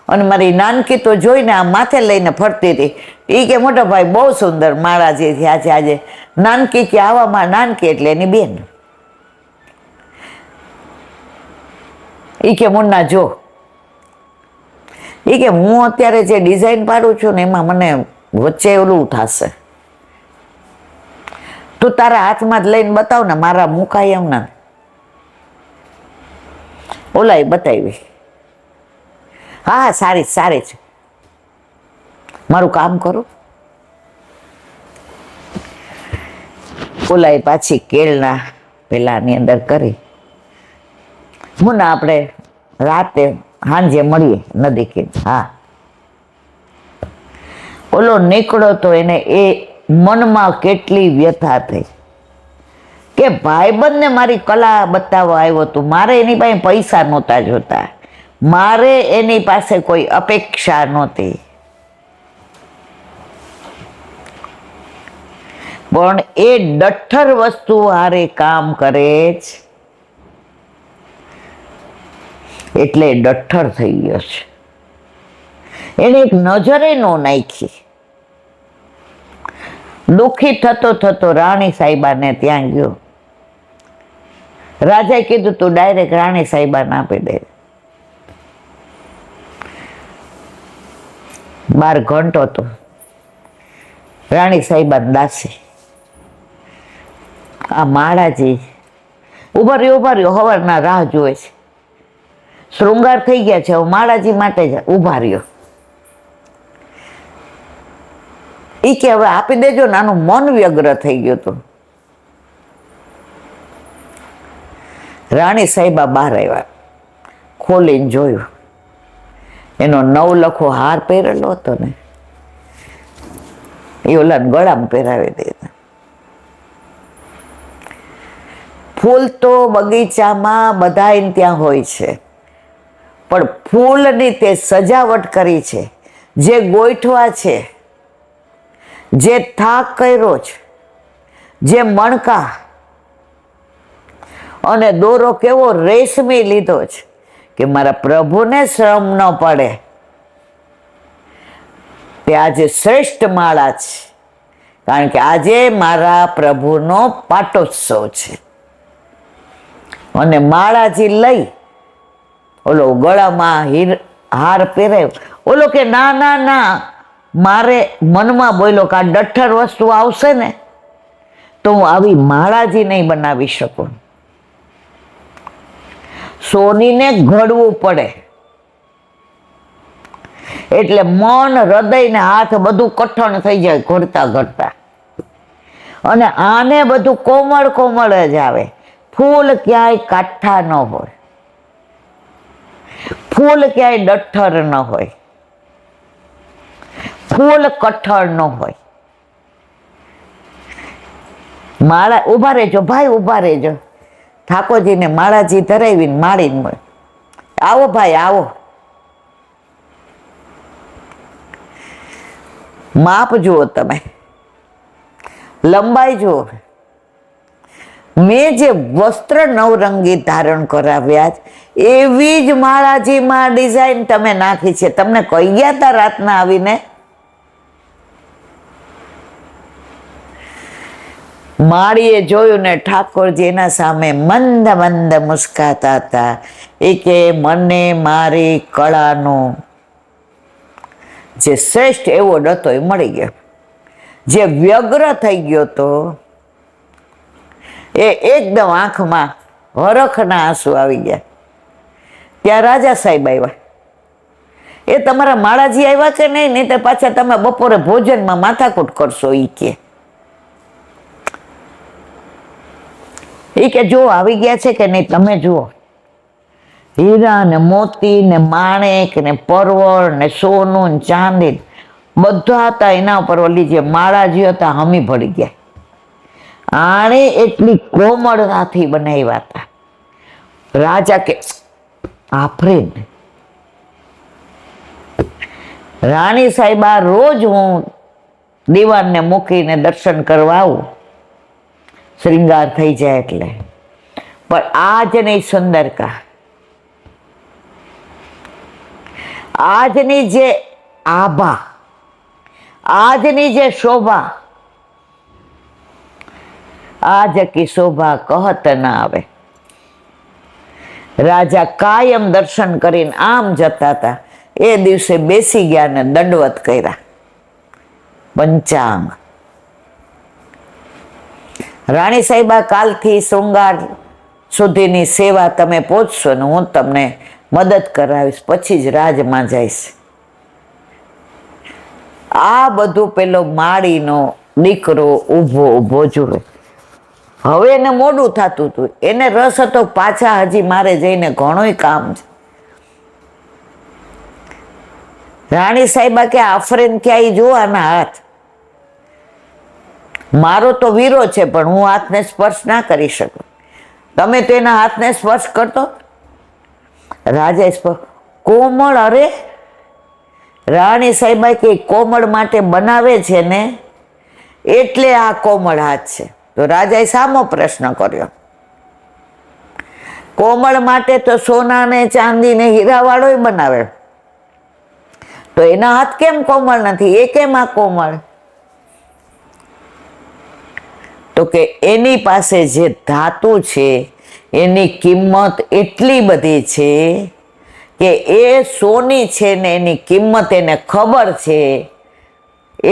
અને મારી નાનકી તો જોઈને આ માથે લઈને ફરતી હતી. એ કે મોટા ભાઈ બહુ સુંદર માળાજી થયા છે આજે. નાનકી કે આવામાં નાનકી એટલે એની બેન. એ કે મુન્ના જો, એ કે હું અત્યારે જે ડિઝાઇન પાડું છું ને એમાં મને વચ્ચે ઓલું થશે, તું તારા હાથમાં જ લઈને બતાવ ને, મારા મુકાય એમ ના. ઓલાએ બતાવી, હા સારી છે, મારું કામ કરું. ઓલાએ પાછી કેળના પેલાની અંદર કરી. મુન્ના આપણે રાતે સાંજે મળીએ નદી કિનારે. હા. ઓલો નીકળો તો એને એ મનમાં કેટલી વ્યથા થઈ કે ભાઈબંધને મારી કલા બતાવવા આવ્યો તું. મારે એની પાસે પૈસા નહોતા જોતા, મારે એની પાસે કોઈ અપેક્ષા નહોતી, પણ એ ડઠ્ઠર વસ્તુ હારે કામ કરે છે એટલે ડઠ્ઠર થઈ ગયો છે. એને એક નજરે નો નાખી. દુઃખી થતો રાણી સાહેબાને ત્યાં ગયો. રાજાએ કીધું તું ડાયરેક્ટ રાણી સાહેબાને આપી દે. 12 ઘંટો તો રાણી સાહેબા દાસી આ માળાજી ઉભા રહ્યો હવારના રાહ જોવે છે. શૃંગાર થઈ ગયા છે, હવે માળાજી માટે જ ઉભા રહ્યો. ઈ કે હવે આપી દેજો ને, આનું મન વ્યગ્ર થઈ ગયું હતું. રાણી સાહેબા બહાર આવ્યા, ખોલીને જોયું, એનો નવલખો હાર પહેરેલો હતો ને એ ઓલાને ગળામાં પહેરાવી દીધા. ફૂલ તો બગીચામાં બધાય ત્યાં હોય છે, પણ ફૂલની તે સજાવટ કરી છે, જે ગોઠવા છે, જે થાક કર્યો છે, જે મણકા અને દોરો કેવો રેશમી લીધો છે કે મારા પ્રભુને શ્રમ ન પડે. તે આજે શ્રેષ્ઠ માળા છે, કારણ કે આજે મારા પ્રભુનો પાટોત્સવ છે. અને માળાજી લઈ ઓલો ગળામાં હાર પહેરાયો. ઓલો કે ના ના ના, મારે મનમાં બોલ્યો કે આ ડઠ્ઠર વસ્તુ આવશે ને તો હું આવી માળાજી નહીં બનાવી શકું. સોનીને ઘડવું પડે, એટલે મન, હૃદય ને હાથ બધું કઠણ થઈ જાય ઘડતા ઘડતા. અને આને બધું કોમળ કોમળ જ આવે. ફૂલ ક્યાંય કાઠા ન હોય, ફૂલ ક્યાંય ડઠ્ઠર ન હોય, ફૂલ કઠણ ન હોય. માળા ઉભા રહેજો ભાઈ, ઉભા રહેજો. ઠાકોરજીને માળાજી ધરાવીને માળીને મળે, આવો ભાઈ આવો. માપ જુઓ તમે, લંબાઈ જુઓ. મેં જે વસ્ત્ર નવરંગી ધારણ કરાવ્યા એવી જ માળાજીમાં ડિઝાઇન તમે નાખી છે. તમને કહી ગયા હતા રાતના આવીને? માળીએ જોયું ને ઠાકોરજી એના સામે મંદ મંદ મુસ્કાતા હતા. એ કે મને મારી કળાનો જે શ્રેષ્ઠ એવોર્ડ હતો એ મળી ગયો. જે વ્યગ્ર થઈ ગયો હતો એ એકદમ આંખમાં હરખના આંસુ આવી ગયા. ત્યાં રાજા સાહેબ આવ્યા. એ તમારા માળાજી આવ્યા કે નહીં, નહીં તો પાછા તમે બપોરે ભોજનમાં માથાકૂટ કરશો. એ કે જો આવી ગયા છે કે નહીં તમે જુઓ. હીરા ને મોતી ને માણેક ને પરવળ ને સોનું ને ચાંદી બધા હતા એના ઉપર. ઓલી જે માળાજી હતા હમી ભળી ગયા. આણે એટલી કોમળતાથી બનાવ્યા હતા. રાજા કે આફરીન. રાણી સાહેબા રોજ હું દીવાનને મૂકીને દર્શન કરવા આવું, શ્રૃંગાર થઈ જાય એટલે. પણ આજની સુંદરતા, આજની જે આભા, આજની જે શોભા, આજ કી શોભા કહત ના આવે. રાજા કાયમ દર્શન કરીને આમ જતા હતા. એ દિવસે બેસી ગયા ને દંડવત કર્યા, પંચાંગ. રાણી સાહેબા કાલથી શૃંગાર સુધીની સેવા તમે પહોંચશો ને હું તમને મદદ કરાવીશ, પછી જ રાજમાં જઈશ. આ બધું પેલો માળીનો દીકરો ઊભો જુએ. હવે એને મોડું થતું હતું. એને રસ હતો પાછા હજી મારે જઈને ઘણું કામ છે. રાણી સાહેબા કે આફરીન ક્યાંય જોવાના હાથ. મારો તો વીરો છે પણ હું હાથને સ્પર્શ ના કરી શકું. તમે તો એના હાથને સ્પર્શ કરતો. રાજા સ્પર્શ કોમળ. અરે રાણી સાહેબા કે કોમળ માટે બનાવે છે ને એટલે આ કોમળ હાથ છે. તો રાજાએ સામો પ્રશ્ન કર્યો. કોમળ માટે તો સોના ને ચાંદી ને હીરા વાળો બનાવે, તો એના હાથ કેમ કોમળ નથી? એ કેમ આ કોમળ? તો કે એની પાસે જે ધાતુ છે એની કિંમત એટલી બધી છે કે એ સોની છે ને એની કિંમત એને ખબર છે.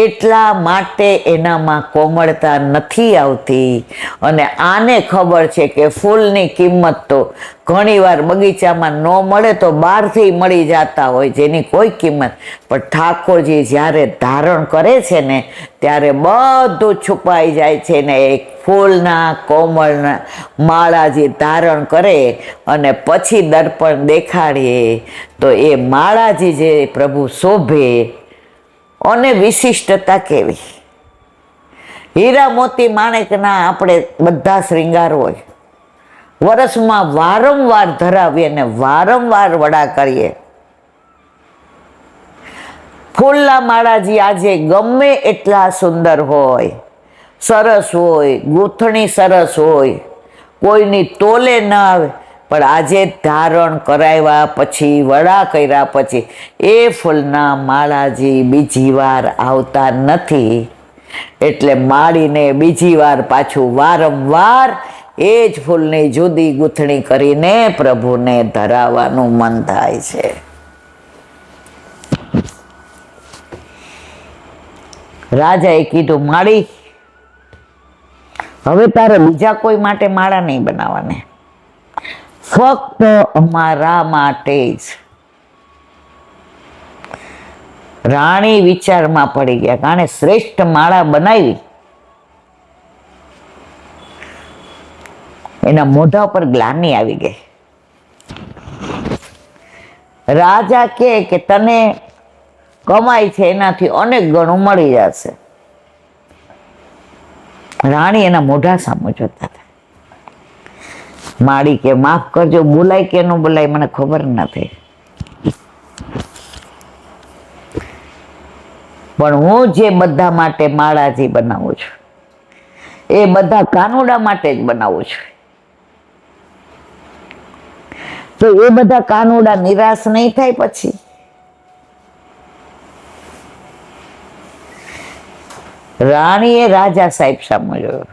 એટલા માટે એનામાં કોમળતા નથી આવતી. અને આને ખબર છે કે ફૂલની કિંમત તો ઘણીવાર બગીચામાં ન મળે તો બહારથી મળી જતા હોય જેની કોઈ કિંમત, પણ ઠાકોરજી જ્યારે ધારણ કરે છે ને ત્યારે બધું છુપાઈ જાય છે ને એક ફૂલના કોમળના માળા જે ધારણ કરે અને પછી દર્પણ દેખાડીએ તો એ માળાજી જે પ્રભુ શોભે અને વિશિષ્ટતા કેવી. હીરા મોતી માણેકના આપણે બધા શ્રૃંગાર હોય, વર્ષમાં વારંવાર ધરાવીએ ને વારંવાર વડા કરીએ. ફૂલના માળાજી આજે ગમે એટલા સુંદર હોય, સરસ હોય, ગૂંથણી સરસ હોય, કોઈની તોલે ન આવે, પણ આજે ધારણ કરાવ્યા પછી વડા કર્યા પછી એ ફૂલના માળાજી બીજી વાર આવતા નથી. એટલે માળીને બીજી વાર પાછું વારંવાર એ જ ફૂલની જુદી ગૂંથણી કરીને પ્રભુને ધરાવવાનું મન થાય છે. રાજાએ કીધું, માળી હવે તારે બીજા કોઈ માટે માળા નહીં બનાવવાને, ફક્ત અમારા માટે જ. રાણી વિચારમાં પડી ગયા, કારણ શ્રેષ્ઠ માળા બનાવી. એના મોઢા પર ગ્લાની આવી ગઈ. રાજા કે તને કમાય છે એનાથી અનેક ગણું મળી જશે. રાણી એના મોઢા સામું જોતા હતા. માળી કે માફ કરજો, બોલાય કે ન બોલાય મને ખબર નથી, પણ હું જે બધા માટે માળાજી બનાવું છું એ બધા કાનુડા માટે જ બનાવું છું. તો એ બધા કાનુડા નિરાશ નહીં થાય પછી? રાણીએ રાજા સાહેબ સામે જોયો,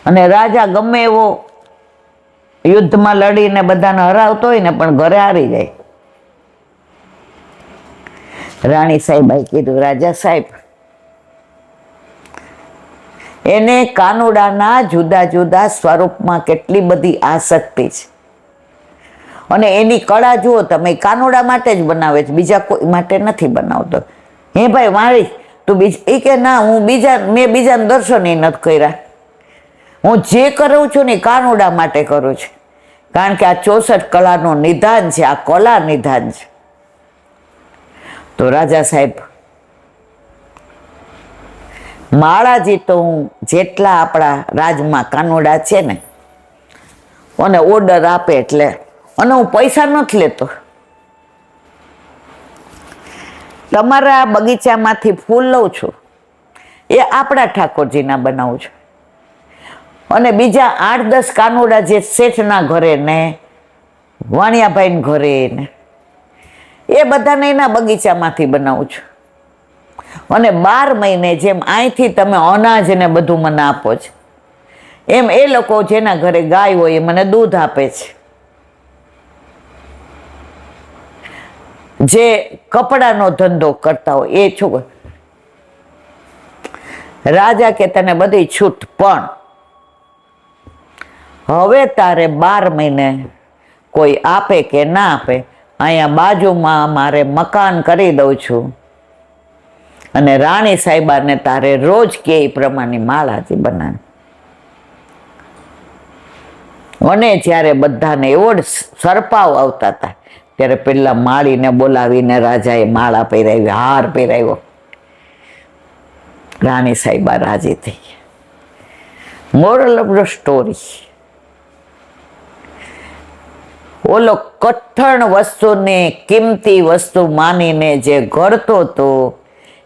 અને રાજા ગમે એવો યુદ્ધમાં લડીને બધાને હરાવતો હોય ને પણ ઘરે હારી જાય. રાણી સાહેબાએ કીધું, રાજા સાહેબ એને કાનુડાના જુદા જુદા સ્વરૂપમાં કેટલી બધી આસક્તિ છે, અને એની કળા જુઓ તમે, કાનુડા માટે જ બનાવે છે, બીજા કોઈ માટે નથી બનાવતો. હે ભાઈ મારી તું એ કે ના, મેં બીજાને દર્શન એ નથી કર્યા, હું જે કરું છું ને કાનુડા માટે કરું છું, કારણ કે આ 64 કલાનું નિધાન છે, આ કલા નિધાન છે. તો રાજા સાહેબ, માળાજી તો હું જેટલા આપણા રાજમાં કાનુડા છે ને અને ઓર્ડર આપે એટલે, અને હું પૈસા નથી લેતો, તમારા બગીચામાંથી ફૂલ લઉં છું એ આપણા ઠાકોરજીના બનાવું છું, અને બીજા 8-10 કાનુડા જે શેઠના ઘરે ને વાણિયાભાઈ ઘરે ને એ બધાને એના બગીચામાંથી બનાવું છું. અને 12 મહિને જેમ અહીંથી તમે અનાજ ને બધું મને આપો છો, એમ એ લોકો જેના ઘરે ગાય હોય એ મને દૂધ આપે છે. જે કપડાનો ધંધો કરતા હોય એ છોકરા. રાજા કે તને બધી છૂટ, પણ હવે તારે 12 મહિને કોઈ આપે કે ના આપે, અહીંયા બાજુમાં મારે મકાન કરી દઉં છું, અને રાણી સાહેબાને તારે રોજ કે એ પ્રમાણે માળાજી બનાવે. અને જ્યારે બધાને એવો સરપાવ આવતા હતા ત્યારે પેલા માળીને બોલાવીને રાજાએ માળા પહેરાવી, હાર પહેરાવ્યો. રાણી સાહેબા રાજી થઈ. મોરલ ઓફ ધ સ્ટોરી, ઓલો કઠણ વસ્તુને કિંમતી વસ્તુ માનીને જે ઘડતો હતો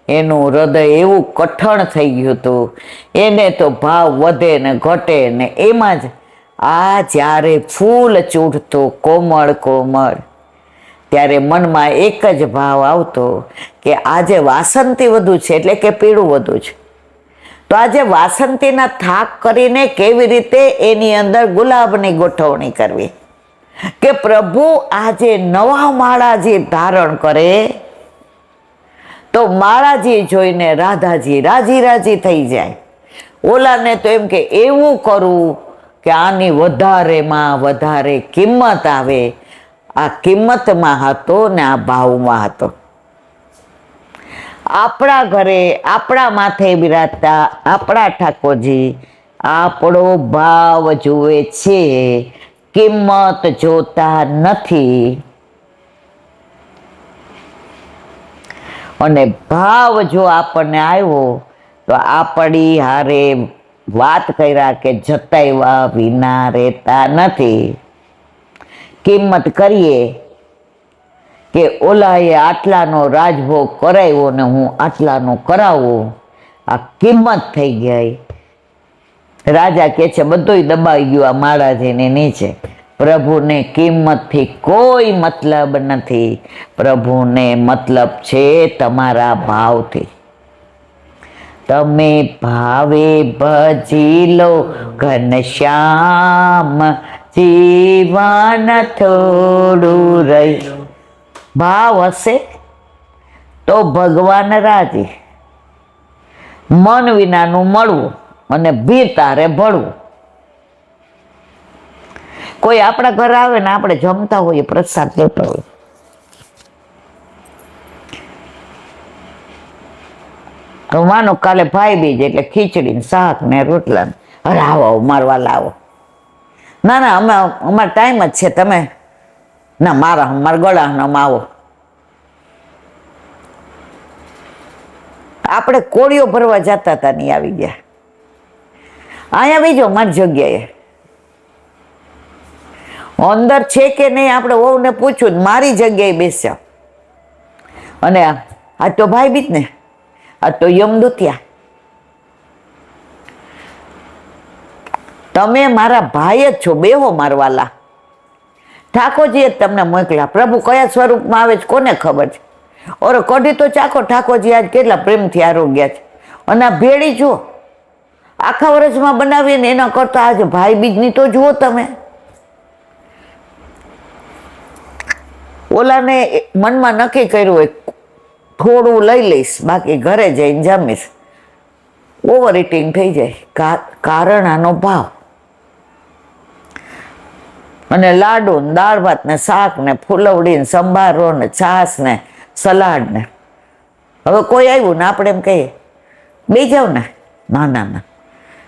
એનું હૃદય એવું કઠણ થઈ ગયું હતું, એને તો ભાવ વધે ને ઘટે ને એમાં જ. આ જ્યારે ફૂલ ચૂંટતો કોમળ કોમળ, ત્યારે મનમાં એક જ ભાવ આવતો કે આજે વાસંતી વધુ છે એટલે કે પીળું વધુ છે, તો આજે વાસંતીના થાક કરીને કેવી રીતે એની અંદર ગુલાબની ગોઠવણી કરવી, કે પ્રભુ આજે નવા માળા જે ધારણ કરે તો માળાજી જોઈને રાધાજી રાજી રાજી થઈ જાય. ઓલાને તો એમ કે એવું કરું કે આની વધારેમાં વધારે કિંમત આવે. આ કિંમતમાં હતો ને આ ભાવમાં હતો. આપણા ઘરે આપણા માથે બિરાજતા આપણા ઠાકોરજી આપણો ભાવ જુએ છે, કિંમત જોતા નથી. અને ભાવ જો આપણને આવ્યો તો આપણી હારે વાત કર્યા કે જતાવ્યા વિના રહેતા નથી. કિંમત કરીએ કે ઓલાએ આટલાનો રાજભોગ કરાવ્યો ને હું આટલાનો કરાવું, આ કિંમત થઈ ગઈ. રાજા કે છે બધુંય દબાઈ ગયું આ માળાજીની નીચે. પ્રભુને કિંમતથી કોઈ મતલબ નથી. પ્રભુને મતલબ છે તમારા ભાવથી. તમે ભાવે ભજી લો ઘનશ્યામ, જીવન થોડું રહ્યું. ભાવ હશે તો ભગવાન રાજી. મન વિનાનું મળવું અને ભી તારે ભળવું. કોઈ આપણા ઘર આવે ને આપણે જમતા હોઈએ, પ્રસાદ લેતા હોય, માનો કાલે ભાઈ બીજ એટલે ખીચડી ને શાક ને રોટલા ને, અરે આવો મારવા લાવો. ના ના અમે અમારો ટાઈમ જ છે, તમે ના મારા ગળામાં આવો. આપણે કોળીઓ ભરવા જતા હતા નહીં આવી ગયા. અહીંયા બીજો મારી જગ્યાએ અંદર છે કે નહીં આપણે વહુને પૂછ્યું, મારી જગ્યાએ બેસ્યા. અને આ તો ભાઈ બીજ ને, આ તો યમદૂતિયા. તમે મારા ભાઈ જ છો, બેહો મારવાલા. ઠાકોરજીએ તમને મોકલ્યા. પ્રભુ કયા સ્વરૂપમાં આવે છે કોને ખબર છે. ઓરે કઢી તો ચાખો, ઠાકોરજી આજ કેટલા પ્રેમથી આરોગ્યા છે. અને આ ભેળી જુઓ, આખા વર્ષમાં બનાવીએ ને એના કરતા આજે ભાઈ બીજની તો જુઓ તમે. ઓલાને મનમાં નક્કી કર્યું હોય થોડું લઈ લઈશ, બાકી ઘરે જઈને જમીશ. ઓવર ઇટિંગ થઈ જાય, કારણ આનો ભાવ. અને લાડુ ને દાળ ભાત ને શાક ને ફૂલવડી ને સંભારો ને છાશ ને સલાડ ને. હવે કોઈ આવ્યું ને આપણે એમ કહીએ બે જાવ ને, ના ના ના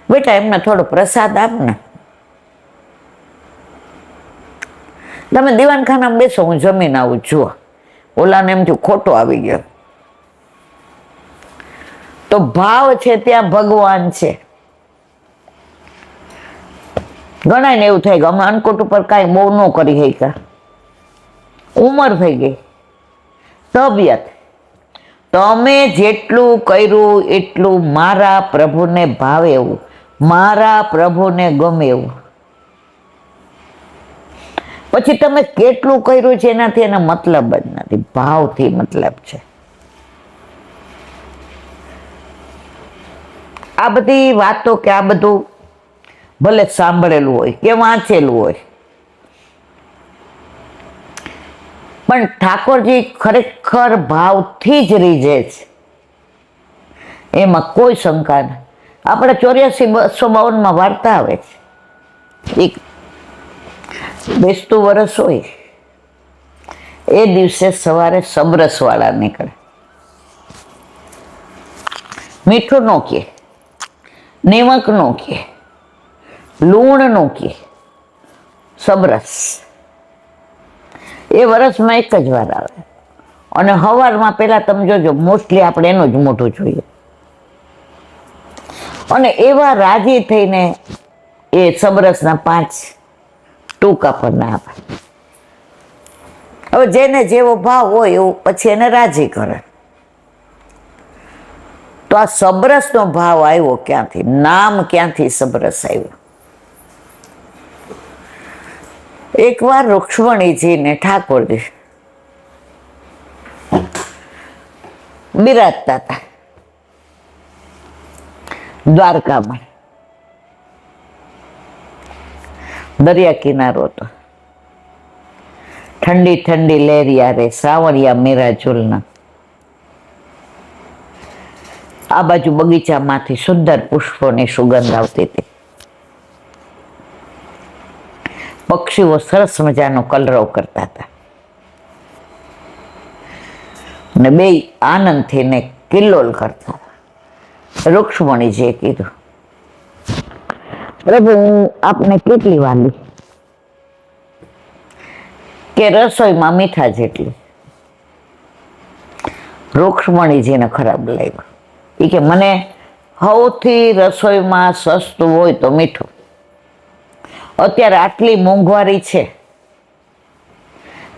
બેટા એમને થોડો પ્રસાદ આપ ને. તમે દીવાનખાનામાં બેસો, હું જમીન આવું. જુઓ ઓલાને એમ થયું ખોટો આવી ગયો. તો ભાવ છે ત્યાં ભગવાન છે. ઘણા ને એવું થાય કે અમે અન્નકૂટ ઉપર કાંઈ બહુ ન કરી શક્યા, ઉંમર થઈ ગઈ, તબિયત. તમે જેટલું કર્યું એટલું મારા પ્રભુને ભાવે એવું, મારા પ્રભુને ગમે એવું. પછી તમે કેટલું કર્યું છે એનાથી એનો મતલબ જ નથી, ભાવથી મતલબ છે. આ બધી વાતો કે આ બધું ભલે સાંભળેલું હોય કે વાંચેલું હોય, પણ ઠાકોરજી ખરેખર ભાવથી જ રીઝે છે, એમાં કોઈ શંકા નહીં. આપણે 84-252 વાર્તા આવે છે. એક બેસતું વરસ હોય એ દિવસે સવારે સબરસવાળા નીકળે. મીઠું નો કે, નિમક નો કે, લૂણ નો કે, સબરસ. એ વર્ષમાં એક જ વાર આવે. અને સવારમાં પહેલા તમે જોજો, મોસ્ટલી આપણે એનું જ મોઢું જોઈએ. અને એવા રાજી થઈને એ સબરસના 5 ટૂંકા પર ના આપે. હવે જેને જેવો ભાવ હોય એવું પછી એને રાજી કરે. તો આ સબરસનો ભાવ આવ્યો ક્યાંથી? નામ ક્યાંથી સબરસ આવ્યું? એકવાર રૂક્ષ્મણીજીને ઠાકોરજી બિરાજતા હતા દ્વારકામાં. દરિયા કિનારો હતો, ઠંડી ઠંડી લહેરિયા રે સાવરિયા મેરા ઝૂલના. આ બાજુ બગીચામાંથી સુંદર પુષ્પોની સુગંધ આવતી હતી. પક્ષીઓ સરસ મજાનો કલરવ કરતા હતા ને બે આનંદથી ને કિલ્લોલ કરતા હતા. રૂક્ષ્મણીજીએ કીધું, પ્રભુ હું આપને કેટલી વાલી કે રસોઈમાં મીઠા જેટલી. રૂક્ષ્મણીજીને ખરાબ લાગ્યું. એ કે મને સૌથી રસોઈમાં સસ્તું હોય તો મીઠું. અત્યારે આટલી મોંઘવારી છે,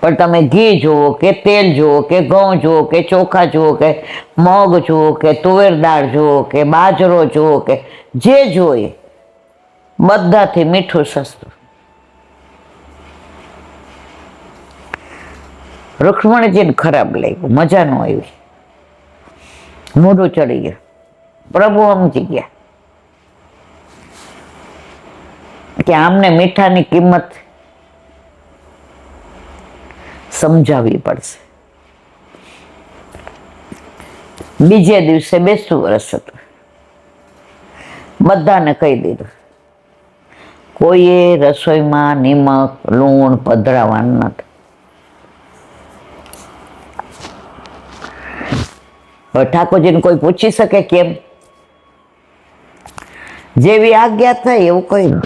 પણ તમે ઘી જુઓ કે તેલ જુઓ કે ઘઉં જુઓ કે ચોખા જુઓ કે મગ જુઓ કે તુવેર દાળ જુઓ કે બાજરો જુઓ કે જે જોઈએ બધાથી મીઠું સસ્તું. રૂક્ષ્મણીજીને ખરાબ લાગ્યું, મજા ન આવી, મોઢું ચડી ગયું. પ્રભુ સમજી ગયા કે આમને મીઠાની કિંમત સમજાવવી પડશે. બીજે દિવસે બેસતું વર્ષ હતું. બધાને કહી દીધું, કોઈએ રસોઈમાં નિમક લૂણ પધરાવવાનું નથી. ઠાકોરજીને કોઈ પૂછી શકે કેમ? જેવી આજ્ઞા થાય એવું કહ્યું.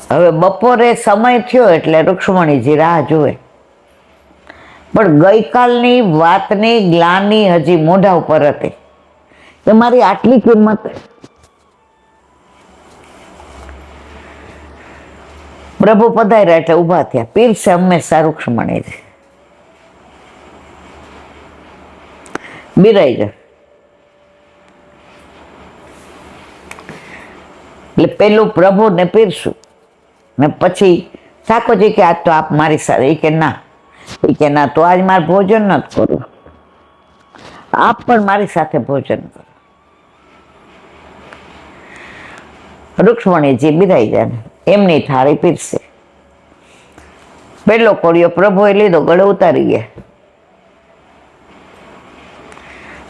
હવે બપોરે સમય થયો એટલે રૂક્ષ્મણીજી રાહ જુએ, પણ ગઈકાલની વાતની ગ્લાની હજી મોઢા ઉપર હતી કે મારી આટલી કિંમત. પ્રભુ પધાર્યા એટલે ઊભા થયા. પીરસે હંમેશા રૂક્ષ્મણીજી. બિરાઈ ગયા. એટલે પેલું પ્રભુને પીરશું ને પછી ઠાકોરજી કે આજ તો આપ મારી સાથે. એ કે ના તો આજ મારે ભોજન નથી કરવું, આપ પણ મારી સાથે ભોજન કરો. રૂક્ષ્મણીજી બિરાઈ જાય, એમની થાળી પીરસે. પેલો કોળિયો પ્રભુએ લીધો, ગળે ઉતારી ગયા.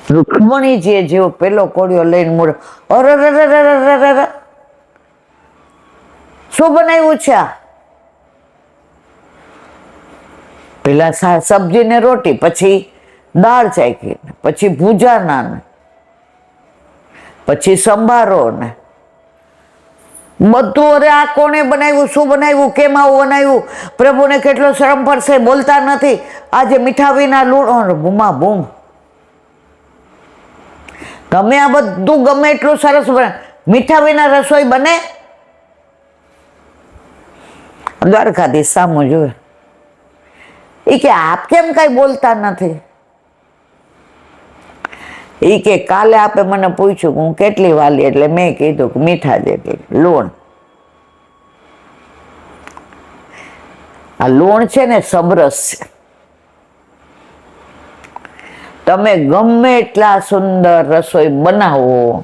રૂક્ષ્મણીજીએ જેવો પેલો કોળિયો લઈને મૂળ, અરે શું બનાવ્યું છે આ? પેલા સબ્જી ને રોટી, પછી દાળ ચાખી, પછી ભૂજાના, પછી સંભારો ને બધું. અરે આ કોને બનાવ્યું, શું બનાવ્યું, કેમ આવું બનાવ્યું? પ્રભુને કેટલો શરમ પડશે, બોલતા નથી. આજે મીઠા વિના લૂણ, બૂમા બૂમ. તમે આ બધું ગમે એટલું સરસ બને, મીઠા વિના રસોઈ બને? દ્વારકાધીશ સામું જોયું. એ કે આપ કેમ કઈ બોલતા નથી? એ કે કાલે આપે મને પૂછ્યું કે હું કેટલી વાલી, એટલે મેં કીધું કે મીઠા જેટલી લૂણ. આ લૂણ છે ને સબરસ છે. તમે ગમે એટલા સુંદર રસોઈ બનાવો,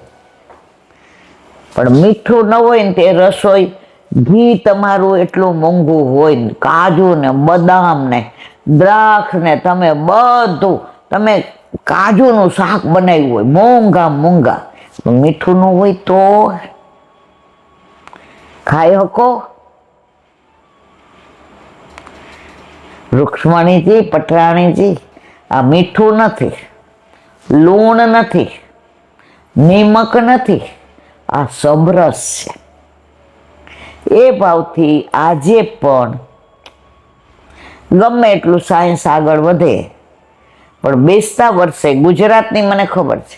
પણ મીઠું ન હોય ને તે રસોઈ, ઘી તમારું એટલું મોંઘું હોય ને, કાજુ ને બદામ ને દ્રાક્ષ ને તમે બધું, તમે કાજુનું શાક બનાવ્યું હોય મોંઘા, મીઠું ન હોય તો ખાઈ શકો? રૂક્ષ્મણીજી, પટરાણીજી, આ મીઠું નથી, લૂણ નથી, નિમક નથી, આ સબરસ છે. એ ભાવથી આજે પણ ગમે એટલું સાયન્સ આગળ વધે, પણ બેસતા વર્ષે ગુજરાતની મને ખબર છે,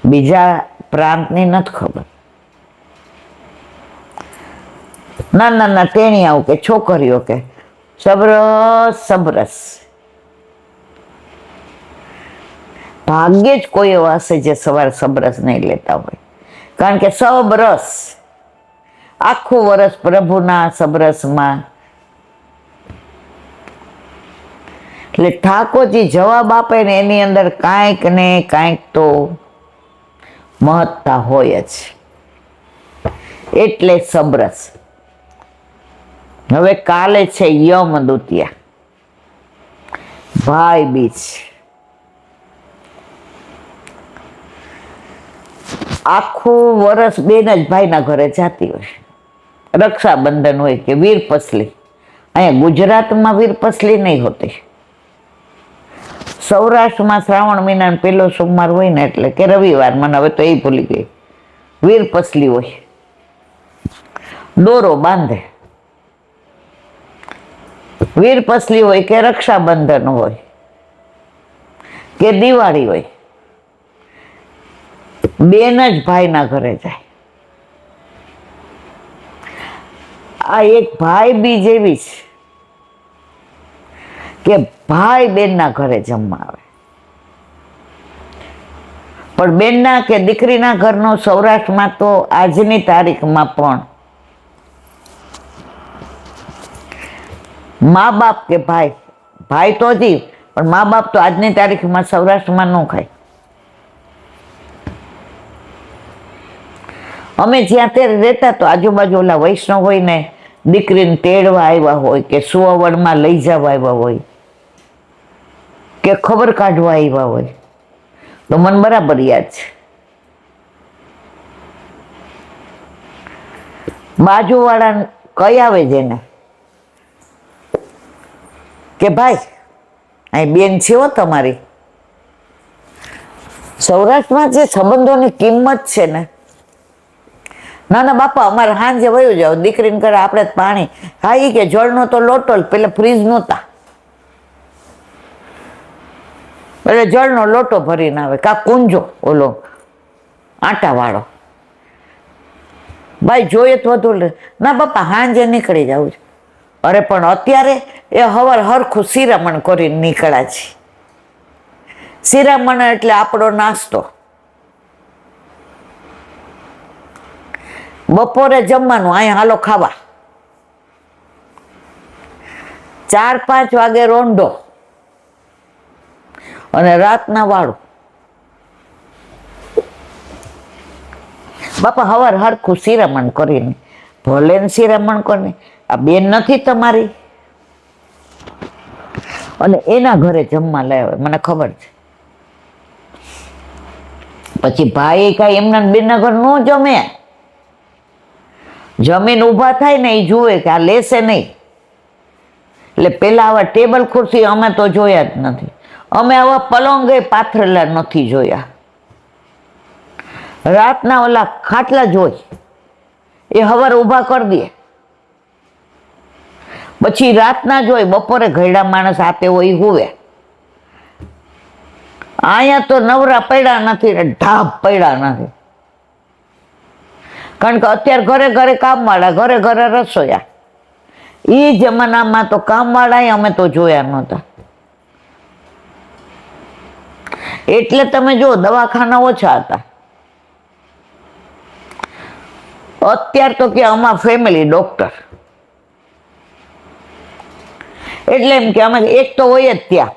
બીજા પ્રાંતની નથી ખબર. નાના ટેણિયાઓ કે છોકરીઓ કે સબરસ. ભાગ્યે જ કોઈ એવા હશે જે સવારે સબરસ નહીં લેતા હોય, કારણ કે સબરસ આખું વર્ષ પ્રભુના સબરસમાં. એટલે ઠાકોરજી જવાબ આપે ને એની અંદર કાંઈક ને કાંઈક તો મહત્તા હોય જ, એટલે સબરસ. હવે કાલે છે યમ દુતિયા. ભાઈ બીજ, આખું વર્ષ બેન જ ભાઈના ઘરે જાતી હોય. રક્ષાબંધન હોય કે વીરપસલી, અહીંયા ગુજરાતમાં વીરપસલી નહીં હોતી. સૌરાષ્ટ્રમાં શ્રાવણ મહિનાનો પહેલો સોમવાર હોય ને એટલે કે રવિવાર, મને હવે તો એ ભૂલી ગઈ, વીરપસલી હોય. દોરો બાંધે, વીરપસલી હોય કે રક્ષાબંધન હોય કે દિવાળી હોય, બેન જ ભાઈના ઘરે જાય. આ એક ભાઈ બીજ એવી છે કે ભાઈ બેનના ઘરે જમવા આવે. પણ બેનના કે દીકરીના ઘરનો સૌરાષ્ટ્રમાં તો આજની તારીખમાં પણ મા બાપ કે ભાઈ, ભાઈ તો હજી પણ મા બાપ તો આજની તારીખમાં સૌરાષ્ટ્રમાં ન ખાય. અમે જ્યાં ત્યારે રહેતા તો આજુબાજુ ઓલા વૈષ્ણવ હોય ને દીકરીને તેડવા આવ્યા હોય કે સુવવડમાં લઈ જવા આવ્યા હોય કે ખબર કાઢવા આવ્યા હોય તો મને બરાબર યાદ છે. બાજુવાળા કઈ આવે છે ને કે ભાઈ અહીં બેન છે હો તમારી. સૌરાષ્ટ્રમાં જે સંબંધોની કિંમત છે ને, ના ના બાપા અમારે સાંજે વયું જાવ, દીકરીને કરે આપણે પાણી. હા એ કે જળનો તો લોટો, પેલા ફ્રીજ નહોતા એટલે જળનો લોટો ભરીને આવે, કા કુંજો ઓલો આટા વાળો. ભાઈ જોઈએ તો વધુ, ના બાપા સાંજે નીકળી જવું છે. અરે પણ અત્યારે એ હવાર હરખું શિરામણ કરીને નીકળ્યા છે. શિરામણ એટલે આપણો નાસ્તો. બપોરે જમવાનું અહીંયા હાલો ખાવા, 4-5 વાગે રોંઢો અને રાતના વાળું. બાપા હવાર હરખું શિરામણ કરીને, ભલે ને શિરામણ કરીને આ બેન નથી તમારી, અને એના ઘરે જમવા લાવે, મને ખબર છે. પછી ભાઈ કાંઈ એમના બેનના ઘર ન જમે, જમીન ઊભા થાય ને એ જુએ કે આ લેશે નહીં. એટલે પેલા આવા ટેબલ ખુરશી અમે તો જોયા જ નથી. અમે આવા પલંગે પાથરેલા નથી જોયા. રાતના ઓલા ખાટલા જોઈ એ હવાર ઊભા કરી દે, પછી રાતના જોઈ બપોરે ઘરડા માણસ આપે હોય હુવે. અહીંયા તો નવરા પડ્યા નથી ને ઢાબ પડ્યા નથી. કારણ કે અત્યારે ઘરે ઘરે કામવાળા, ઘરે ઘરે રસોયા. એ જમાનામાં તો કામવાળા અમે તો જોયા નહોતા. એટલે તમે જો દવાખાના ઓછા હતા. અત્યારે તો કે અમારા ફેમિલી ડોક્ટર, એટલે એમ કે અમે એક તો હોય જ ત્યાં.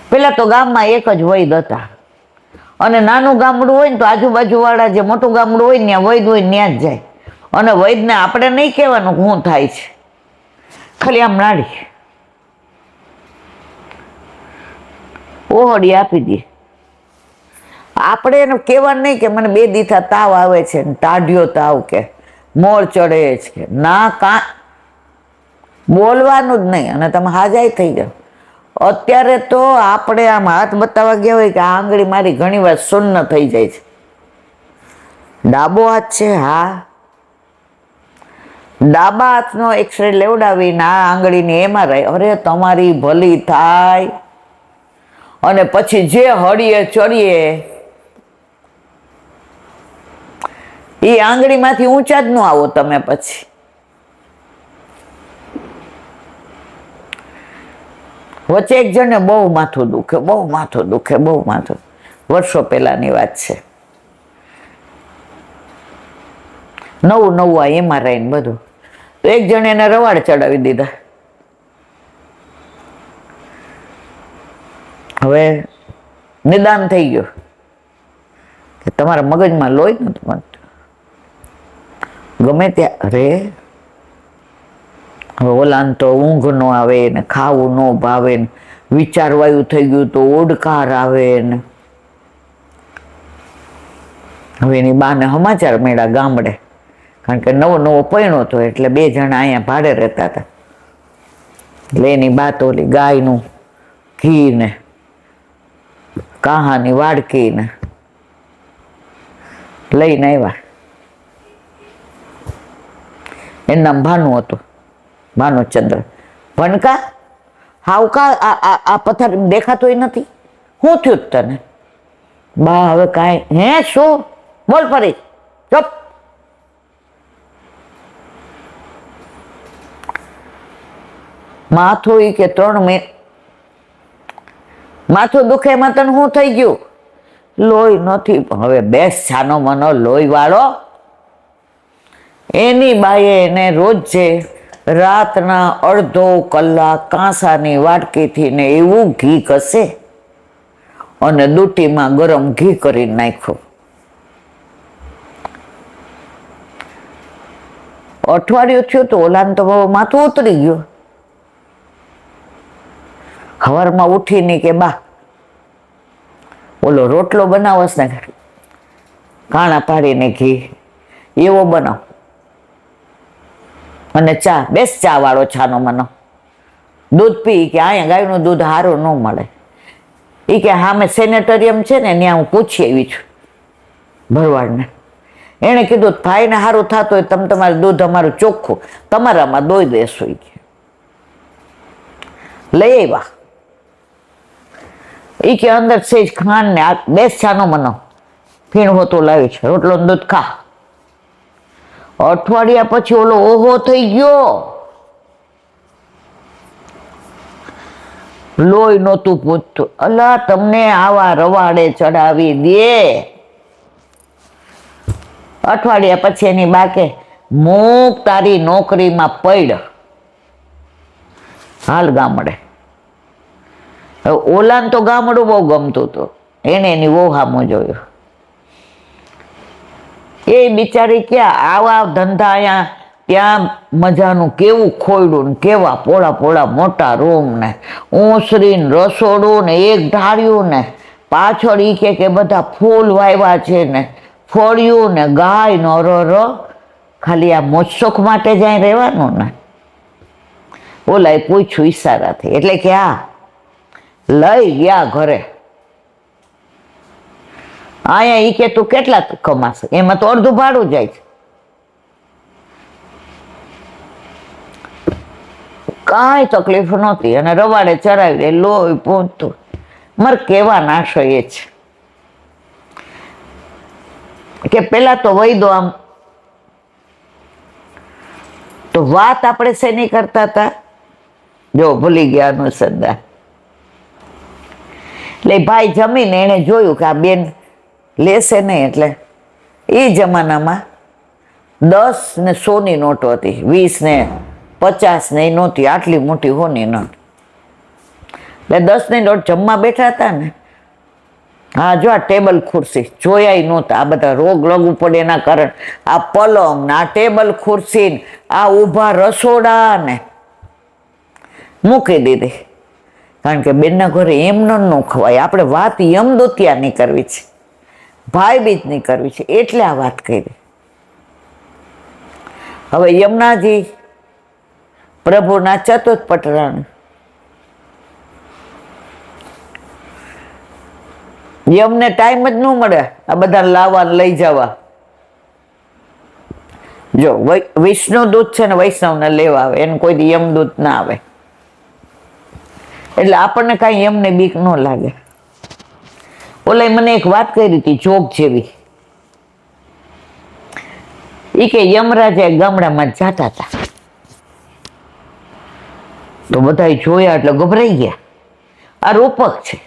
પેલા તો ગામમાં એક જ વૈદ હતા, અને નાનું ગામડું હોય ને તો આજુબાજુ વાળા જે મોટું ગામડું હોય ને ત્યાં વૈદ હોય ત્યાં જ જાય. અને વૈદને આપણે નહીં કહેવાનું શું થાય છે, ખાલી આમ નાડી ઓહડી આપી દે. આપણે એનું કહેવાનું નહીં કે મને 2 દીથા તાવ આવે છે ને ટાઢિયો તાવ કે મોર ચડે છે કે ના, કાં બોલવાનું જ નહીં અને તમે હાજાઈ થઈ જાઓ. અત્યારે તો આપણે આમ હાથ બતાવવા ગયા હોય કે આ આંગળી મારી ઘણી વાર શૂન્ય થઈ જાય છે. ડાબો હાથ છે, હા, ડાબા હાથનો એક્સરે લેવડાવીને આ આંગળીની MRI, અરે તમારી ભલી થાય. અને પછી જે હળીએ ચડીએ એ આંગળીમાંથી ઊંચા જ ન આવો તમે. પછી વચ્ચે એક જણને બહુ માથું દુખે, બહુ માથું દુખે, બહુ માથું, વર્ષો પહેલાની વાત છે. નવું આ MRI ને બધું, તો એક જણ એને રવાડ ચડાવી દીધા. હવે નિદાન થઈ ગયું કે તમારા મગજમાં લોહી નથી બનતું. ગમે ત્યાં અરે હવે ઓલાને તો ઊંઘ ન આવે ને ખાવું ન ભાવે ને વિચારવાયું થઈ ગયું તો ઓડકાર આવે ને હવે એની બાને સમાચાર મળ્યા ગામડે, કારણ કે નવો નવો પૈણો હતો એટલે 2 જણા અહીંયા ભાડે રહેતા હતા. એટલે એની બા તો ઓલી ગાયનું ઘી ને કાહાની વાડકી ને લઈને આવ્યા. એનું નામ ભાનુ હતું, ભાનુચંદ્ર. ભણકા હાવ કા આ પથ્થર દેખાતોય નથી, શું થયું તને? બા હવે કાંઈ. હે શું? બોલ ફરી, ચપ. માથું ઈ કે 3 મિનિટ માથું દુખે એમાં તને શું થઈ ગયું? લોહી નથી. હવે બેસ છાનો મનો લોહી વાળો. એની બાએ એને રોજે રાતના અડધો કલાક કાંસાની વાટકીથી ને એવું ઘી ઘસે અને દૂટીમાં ગરમ ઘી કરી નાખ્યું. અઠવાડિયું થયું તો ઓલાને તો માથું ઉતરી ગયું. સવારમાં ઉઠીને કે બા ઓલો રોટલો બનાવસ ને કાણા પાડીને ઘી એવો બનાવ અને ચા. બેસ ચા વાળો છાનો મનો. દૂધ પી કે અહીંયા ગાયનું દૂધ સારું ન મળે. એ કે સામે સેનેટોરિયમ છે ને ત્યાં હું પૂછી આવી છું ભરવાડને. એણે કીધું ભાઈને સારું થતું હોય તમે તમારું દૂધ અમારું ચોખ્ખું તમારામાં દોઈ દેશો. એ કે લઈ આવ્યા. એ કે અંદર સેજ ખાંડ ને આ બેસ છાનો મનો ફીણ હોતું લાવી છે, રોટલો દૂધ ખા. અઠવાડિયા પછી ઓલો ઓહો થઈ ગયો. લોહી નહોતું પૂછતું. અલા તમને આવા રવાડે ચડાવી દે. અઠવાડિયા પછી એની બાકે મૂક તારી નોકરીમાં પડ, હાલ ગામડે. ઓલાને તો ગામડું બહુ ગમતું હતું. એને એની વહુ સામું જોયું. એ બિચારી ક્યાં આવા ધંધા અહીંયા ત્યાં મજાનું કેવું ખોયડું ને કેવા પોળા પોળા મોટા રૂમ ને ઊંસરી ને રસોડું ને એક ઢાળ્યું ને પાછળ ઈ કે બધા ફૂલ વાવ્યા છે ને ફળ્યું ને ગાય નો રો. ખાલી આ મોજશોખ માટે જાય રહેવાનું ને. ઓલાએ પૂછ્યું ઈશારાથી, એટલે કે આ લઈ ગયા ઘરે. અહીંયા ઈ કે તું કેટલા કમાશે? એમાં તો અડધું ભાડું જાય છે. કાંઈ તકલીફ નહોતી અને રવાડે ચડાવી દે. લોહી પહોંચતું. મારે કેવા નાશો એ છે કે પેલા તો વૈદો આમ તો વાત આપણે શેની કરતા હતા? જો ભૂલી ગયા અનુસંધાન. એટલે ભાઈ જમીને એને જોયું કે આ બેન લેશે નહીં. એટલે એ જમાનામાં 10 ને 100 ની નોટો હતી, 20 ને 50 ને એ નહોતી, આટલી મોટી હોની નોટ. એટલે 10 ની નોટ જમવા બેઠા હતા ને, હા જો આ ટેબલ ખુરશી જોયા નહોતા. આ બધા રોગ લાગુ પડે એના કારણે આ પલંગ ને આ ટેબલ ખુરશી ને આ ઊભા રસોડા ને મૂકી દીધી. કારણ કે બેનના ઘરે એમ ન ખવાય. આપણે વાત યમદૂતિયાની કરવી છે, ભાઈ બીજની કરવી છે, એટલે આ વાત કરી. હવે યમુનાજી પ્રભુના ચતુર્થ પટરાણ યમને ટાઈમ જ ન મળે આ બધા લાવવા લઈ જવા. જો વિષ્ણુ દૂત છે ને વૈષ્ણવને લેવા આવે, એને કોઈ યમદૂત ના આવે. એટલે આપણને કાંઈ યમને બીક ન લાગે. ઓલા મને એક વાત કરી હતી જોક જેવી. એ કે યમરાજા ગામડામાં જતા હતા તો બધા જોયા એટલે ગભરાઈ ગયા. આ રૂપક છે.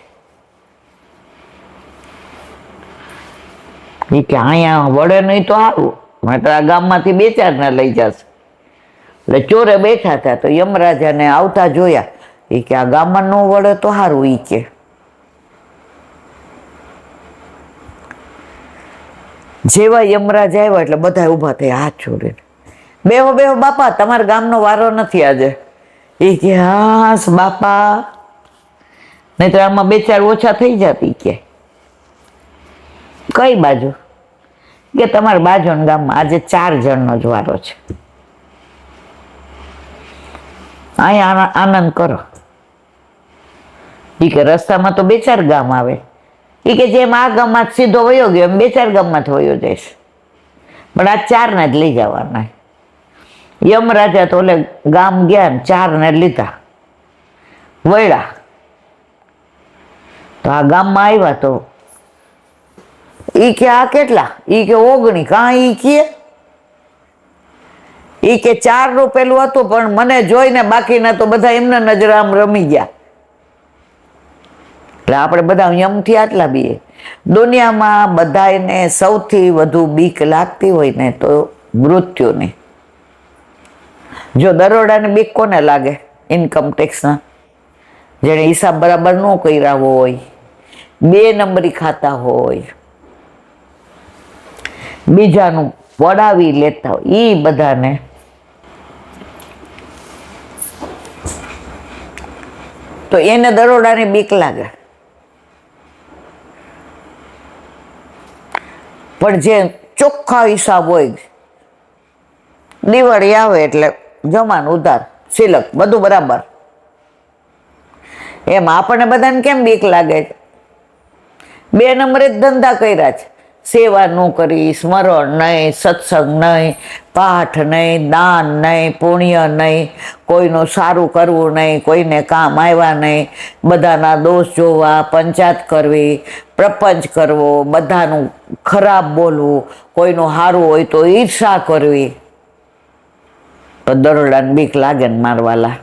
એ કે અહીંયા વડે નહીં તો સારું, માટે આ ગામમાંથી 2-4 ને લઈ જશે. એટલે ચોરે બેઠા હતા તો યમરાજાને આવતા જોયા. એ કે આ ગામમાં ન વળે તો સારું. એ કે જેવા યમરાજ આવ્યા એટલે બધા ઊભા થયા હાથ જોડીને. બેહો બેહો બાપા, તમારા ગામનો વારો નથી આજે. એ કે હાસ બાપા, નહીં તો આમાં 2-4 ઓછા થઈ જતી. કે કઈ બાજુ? કે તમારા બાજુના ગામમાં આજે 4 જણનો જ વારો છે, અહીંયા આનંદ કરો. એ કે રસ્તામાં તો 2-4 ગામ આવે. એ કે જેમ આ ગામમાં સીધો વયો ગયો એમ 2-4 ગામમાં વયો જઈશ, પણ આ 4ને જ લઈ જવાના. યમરાજા તો ઓલે ગામ ગયા ને 4ને લીધા, વળ્યા તો આ ગામમાં આવ્યા તો ઈ કે આ કેટલા? ઈ કે 19. કાં ઈ કે 4 પેલું હતું, પણ મને જોઈને બાકીના તો બધા એમના નજર આમ રમી ગયા. એટલે આપણે બધા યમથી આટલા બીએ. દુનિયામાં બધાને સૌથી વધુ બીક લાગતી હોય ને તો મૃત્યુની. જો દરોડાની બીક કોને લાગે? ઇન્કમ ટેક્સના, જેને હિસાબ બરાબર ન કર્યા હોય, 2 નંબરી ખાતા હોય, બીજાનું પડાવી લેતા હોય, એ બધાને તો એને દરોડાની બીક લાગે. પણ જે ચોખ્ખા હિસાબ હોય, દિવાળી આવે એટલે જમાન ઉધાર સિલક બધું બરાબર, એમ આપણને બધાને કેમ બીક લાગે છે? 2 નંબરે જ ધંધા કર્યા છે. સેવા ન કરી, સ્મરણ નહીં, સત્સંગ નહીં, પાઠ નહીં, દાન નહીં, પુણ્ય નહીં, કોઈનું સારું કરવું નહીં, કોઈને કામ આવ્યા નહીં, બધાના દોષ જોવા, પંચાયત કરવી, પ્રપંચ કરવો, બધાનું ખરાબ બોલવું, કોઈનું સારું હોય તો ઈર્ષા કરવી. તો દરોડાને બીક લાગે ને મારવાલા.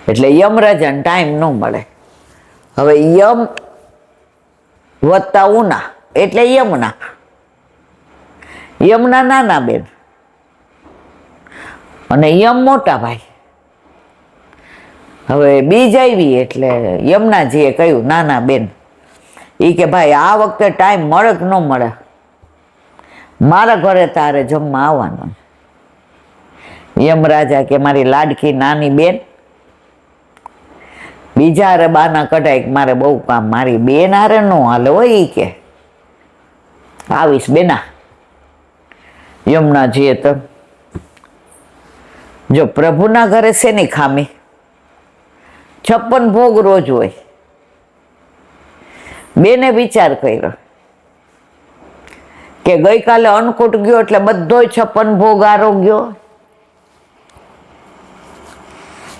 એટલે યમરાજાને ટાઈમ ન મળે. હવે યમ વત્તા ઉના એટલે યમુના. યમુના નાના બેન અને યમ મોટા ભાઈ. હવે બીજ આવી એટલે યમુનાજીએ કહ્યું નાના બેન, એ કે ભાઈ આ વખતે ટાઈમ મળે કે ન મળે, મારા ઘરે તારે જમવા આવવાનું. યમરાજા કે મારી લાડકી નાની બેન, બીજા હારે બાના કઢાય, મારે બહુ કામ, મારી બેન હારે ન હાલે હોય. ઈ કે આવીશ બેના. યમુનાજીએ તો જો પ્રભુના ઘરે શેની ખામી? 56 ભોગ રોજ હોય. બેને વિચાર કર્યો કે ગઈકાલે અન્નકૂટ ગયો એટલે બધોય 56 ભોગ આરોગ્યો.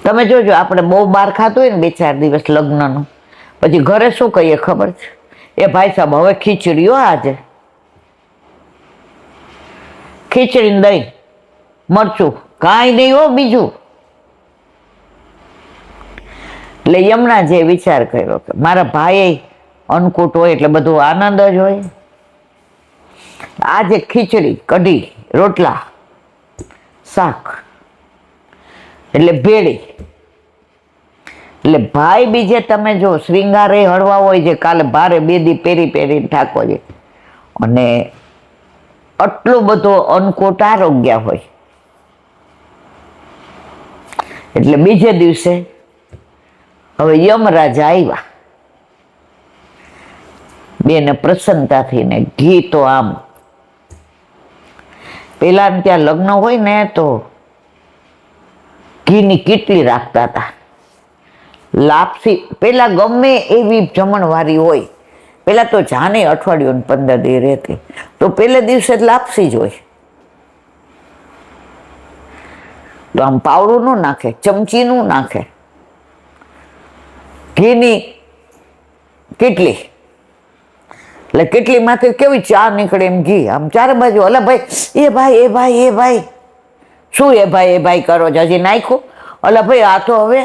તમે જોજો, આપણે બહુ બહાર ખાતું હોય ને 2-4 દિવસ લગ્નનું, પછી ઘરે શું કહીએ ખબર છે? એ ભાઈ સાહેબ હવે ખીચડી હો, આજે ખીચડી દહીં મરચું, કાંઈ નહીં હો બીજું. એટલે યમુનાજીએ વિચાર કર્યો કે મારા ભાઈ અન્નકૂટ હોય એટલે બધું આનંદ જ હોય. આજે ખીચડી, કઢી, રોટલા, શાક એટલે ભેળી. એટલે ભાઈ બીજે તમે જો શ્રીંગારે હળવા હોય, જે કાલે ભારે બેદી પહેરીને ઠાકો છે, અને આટલો બધો અન્નકૂટ આરોગ્ય હોય. એટલે બીજે દિવસે હવે યમરાજા આવ્યા. બેને પ્રસન્નતાથી ને ઘી તો આમ, પેલા ત્યાં લગ્ન હોય ને તો ઘીની કીટલી રાખતા હતા. લાપસી પેલા ગમે એવી જમણવારી હોય, પેલા તો જાને અઠવાડિયું 15 દી રહેતી, તો પેલે દિવસે જ લાપસી જ હોય. તો આમ પાવડું ન નાખે, ચમચીનું નાખે, ઘીની કીટલી. એટલે કેટલીમાંથી કેવી ચા નીકળે એમ ઘી આમ ચારે બાજુ. અલા ભાઈ, એ ભાઈ શું એ ભાઈ કરો છો? હજી નાખ્યું? અલા ભાઈ આ તો હવે,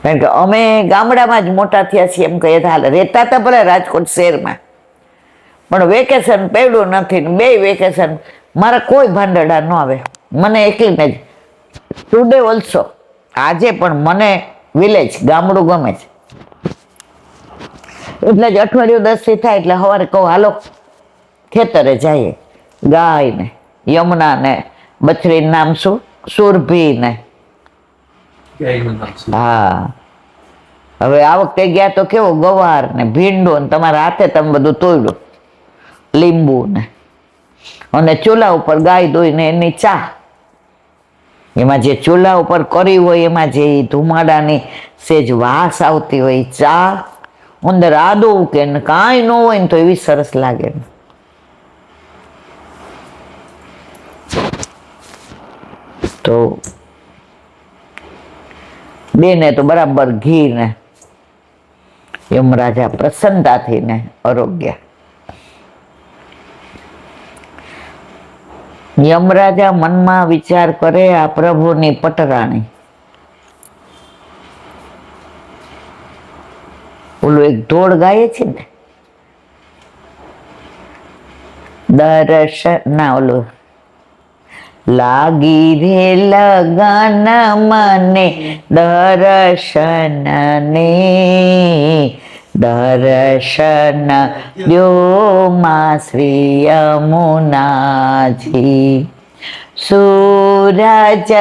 કારણ કે અમે ગામડામાં જ મોટા થયા છીએ એમ કહીએ હાલ. રહેતા હતા ભલે રાજકોટ શહેરમાં, પણ વેકેશન પડ્યું નથી ને 2 વેકેશન મારા કોઈ ભાંડડા ન આવે, મને એકલીને જ. ટુડે ઓલ્સો, આજે પણ મને વિલેજ ગામડું ગમે છે. એટલે જ અઠવાડિયું 10 થાય એટલે સવારે કહું હાલો ખેતરે જઈએ. ગાય ને યમુના ને બછડી નામ શું? સુરભી ને. હા, હવે આ વખતે ગયા તો કેવો ગવાર ને ભીંડો ને તમારા હાથે તમે બધું તોડ્યું, લીંબુ ને, અને ચૂલા ઉપર ગાય દોઈને એની ચા. એમાં જે ચૂલા ઉપર કરી હોય એમાં જે ધુમાડાની સેજ વાસ આવતી હોય, ચા અંદર આદુ કે કાંઈ ન હોય ને તો એવી સરસ લાગે. તો બેને તો બરાબર ઘી ને યમરાજા પ્રસન્નતાથી ને આરોગ્ય. યમરાજા મનમાં વિચાર કરે, આ પ્રભુની પટરાણી. ઓલું એક ઢોળ ગાય છે ને, દર્શન ના ઓલું લાગી રે લગન મને દર્શન ને, દર્શન દ્યો માં શ્રી યમુનાજી. સૂરજ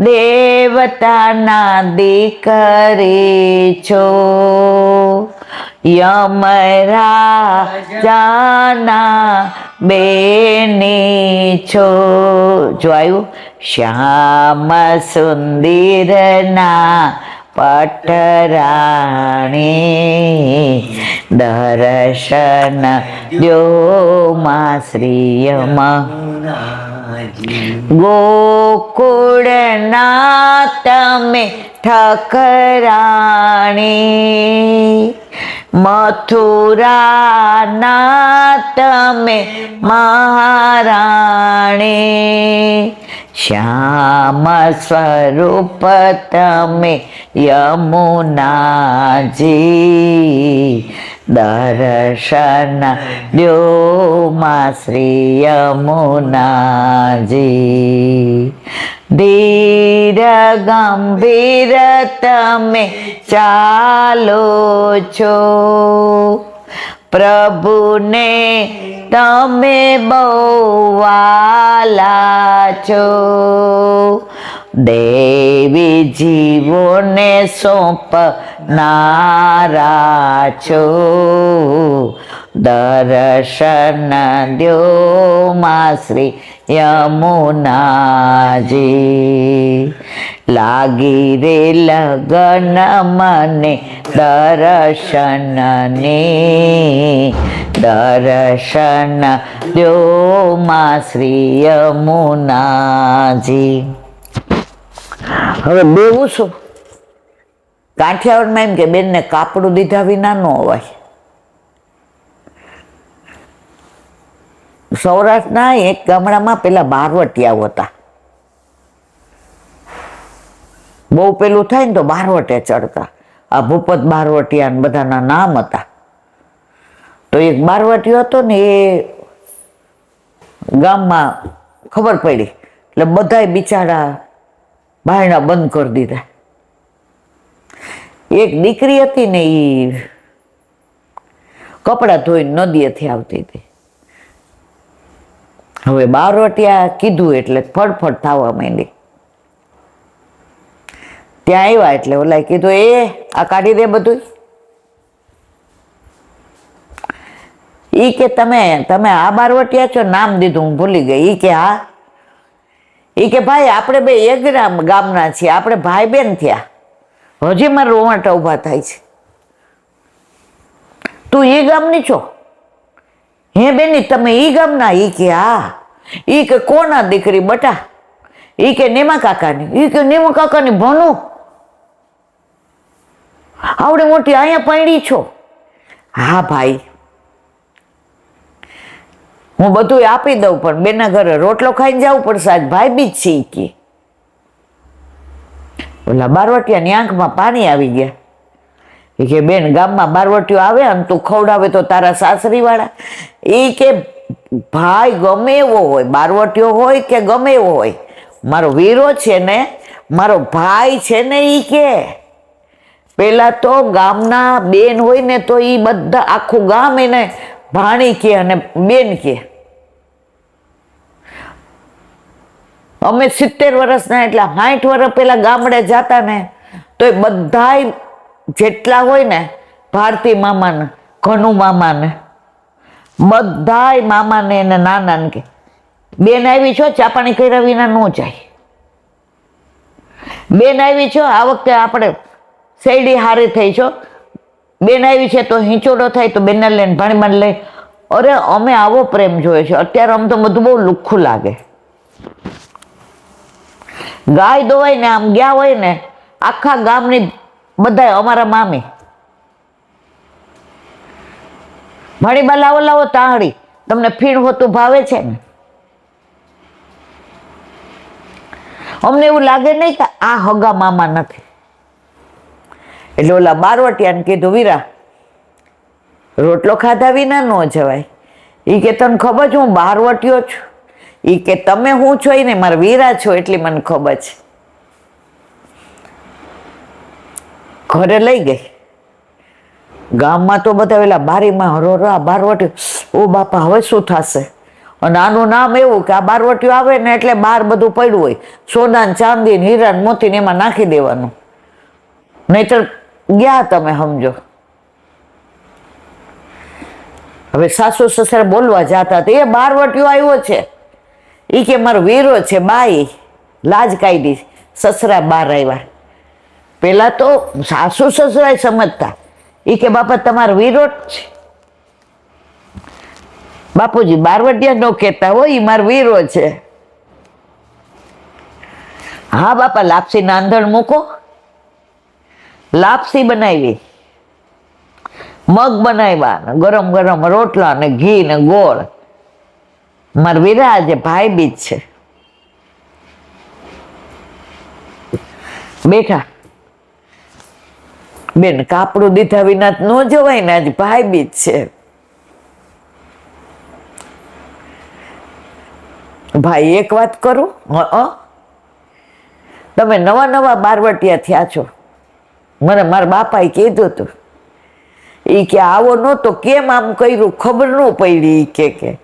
દેવતાના દીકરી છો, યમરાજાના બેની છો. જો આવ્યું, શ્યામ સુંદરના પટરાણી, દર્શન દ્યો માં શ્રી યમુનાજી. ગોકુળના તમે ઠકરાણી, મથુરાના તમે મહારાણી, શ્યામ સ્વરૂપ તમે યમુનાજી. દર્શન દ્યો માં શ્રી યમુનાજી. ધીર ગંભીર તમે ચાલો છો, પ્રભુને તમે બહુ વાલા છો. દેવી જીવોને સોંપનારા છો, દર્શન દ્યો માં શ્રી યમુનાજી. લાગી રે લગન મને દર્શન ને, દર્શન દ્યો માં શ્રી યમુનાજી. હવે બેવું શું? કાઠિયાવાડમાં એમ કે બેનને કાપડું દીધા વિના ન અવાય. સૌરાષ્ટ્રના એક ગામડામાં પેલા બારવટિયાઓ હતા. બહુ પેલું થાય ને તો બારવટે ચડતા. આ ભૂપત બારવટિયા ને બધાના નામ હતા. તો એક બારવટીયો હતો ને, એ ગામમાં ખબર પડી એટલે બધાય બિચારા બારણા બંધ કરી દીધા. એક દીકરી હતી ને, એ કપડાં ધોઈને નદીએથી આવતી હતી. હવે બારવટિયા કીધું એટલે ફડફડ થવા માંડી. ત્યાં આવ્યા એટલે ઓલા કીધું, એ આ કાઢી દે બધું. ઈ કે તમે આ બારવટિયા છો? નામ દીધું, હું ભૂલી ગઈ. ઈ કે હા. ઈ કે ભાઈ આપણે બે એક ગામના છીએ, આપણે ભાઈ બેન થયા. હજી મારા રોવાટા ઉભા થાય છે. તું એ ગામની છો? હે બેની તમે ઈ ગામના? ઈ કે હા. ઈ કે કોના દીકરી બટા? ઈ કે નેમા કાકાની. ઈ કે નેમા કાકાની ભણું? આવડી મોટી અહીંયા પૈણી છો? હા ભાઈ, હું બધું આપી દઉં પણ બેના ઘરે રોટલો ખાઈને જવું પડશે, આજ ભાઈ બીજ છે. કે ઓલા બારવટિયાની આંખમાં પાણી આવી ગયા. એ કે બેન, ગામમાં બારવટીઓ આવે અને તું ખવડાવે તો તારા સાસરી વાળા? એ કે ભાઈ ગમે એવો હોય, બારવટીઓ હોય કે ગમે એવો હોય, મારો વીરો છે ને, મારો ભાઈ છે ને, એ કે પેલા તો ગામના બેન હોય ને તો એ બધા આખું ગામ એને ભાણી કે અને બેન કે. અમે 70 વર્ષના એટલે 60 વર્ષ પેલા ગામડે જતા ને તો એ બધા જેટલા હોય ને ભારતી મામાને, ઘનુ મામાને, બધાય મામાને એને નાના કે બેન આવી છો, ચા પાણી કર્યા વિના ન જાય. બેન આવી છો, આ વખતે આપણે શેરડી હારી થઈ છો, બેન આવી છે તો હિંચોડો થાય તો બેનને લઈને ભાણીમાં લઈ. અરે અમે આવો પ્રેમ જોયો છે. અત્યારે આમ તો બધું બહુ લુખ્ખું લાગે. ગાય દોવાય ને આમ ગયા હોય ને આખા ગામની બધા અમારા મામી ભાણીબા લાવો લાવો તાહડી, તમને ફીણ હોતું ભાવે છે ને. અમને એવું લાગે નહીં કે આ હગા મામા નથી. એટલે ઓલા બારવટિયાને કીધું, વીરા રોટલો ખાધા વિના ન જવાય. એ કે તને ખબર છે હું બારવટીયો છું? એ કે તમે હું છો ને મારા વીરા છો એટલી મને ખબર છે. ઘરે લઈ ગઈ. ગામમાં તો બધા પેલા બારીમાં હરોરા બારવટીયો, ઓ બાપા હવે શું થશે? અને આનું નામ એવું કે આ બારવટીયો આવે ને એટલે બહાર બધું પડ્યું હોય, સોના ચાંદી હીરા મોતી ને એમાં નાખી દેવાનું, નહીતર ગયા તમે સમજો. હવે સાસુ સસરા બોલવા જતા હતા, એ બારવટીયો આવ્યો છે, એ કે મારો વીરો છે. બાઈ લાજ કાઢી, સસરા બહાર આવ્યા. પેલા તો સાસુ સસરા સમજતા, એ કે બાપા તમારો વીરો જ છે. બાપુજી બારવટિયા નો કહેતા હોય, એ મારો વીરો છે. હા બાપા લાપસી ના આંધણ મૂકો. લાપસી બનાવી, મગ બનાવ્યા, ગરમ ગરમ રોટલા ને ઘી ને ગોળ. મારા વીરા આજે ભાઈ બીજ છે. બેઠા બેન કાપડું દીધા વિના ન જવાય ને, આજે ભાઈ બીજ છે. ભાઈ એક વાત કરું, તમે નવા નવા બારવટિયા થયા છો, મને મારા બાપાએ કીધું હતું. એ કે આવો નહોતો, કેમ આમ કર્યું ખબર ન પડી. કે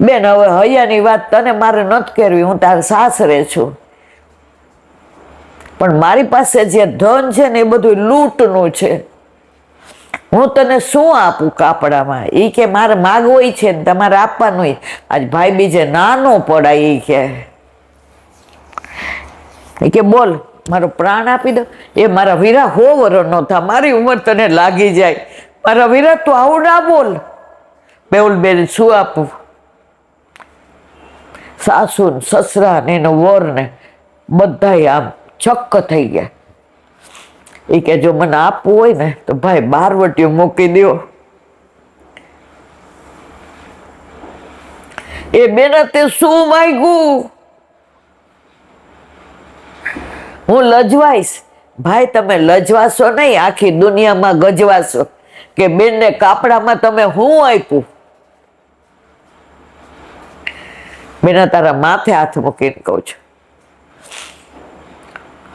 બેન હવે હૈયાની વાત તને મારે નથી કરવી, હું તારા સાસરે છું, પણ મારી પાસે જે ધન છે ને એ બધું લૂંટનું છે. હું તને શું આપું કાપડામાં? એ કે મારે માગવું છે ને તમારે આપવાનું. આજ ભાઈ બીજે નાનો પડાય. એ કે બોલ મારો પ્રાણ આપી દો. એ મારા વીરા 100 વર્ષ નો થા, મારી ઉંમર તને લાગી જાય. મારા વીરા તું આવું ના બોલ. બેઉલ બેન શું આપું? સાસુ ને સસરા ને એનો વર ને બધા આમ છક્ક થઈ ગયા. એ કે જો મને આપવું હોય ને તો ભાઈ બારવટીયો મૂકી દો. એ બેન તે શું માંગ્યું? હું લજવાઈશ. ભાઈ તમે લજવાશો નહીં, આખી દુનિયામાં ગજવાશો કે બેનને કાપડામાં તમે હું આપ્યું. બેના તારા માથે હાથ મૂકીને કહું છું,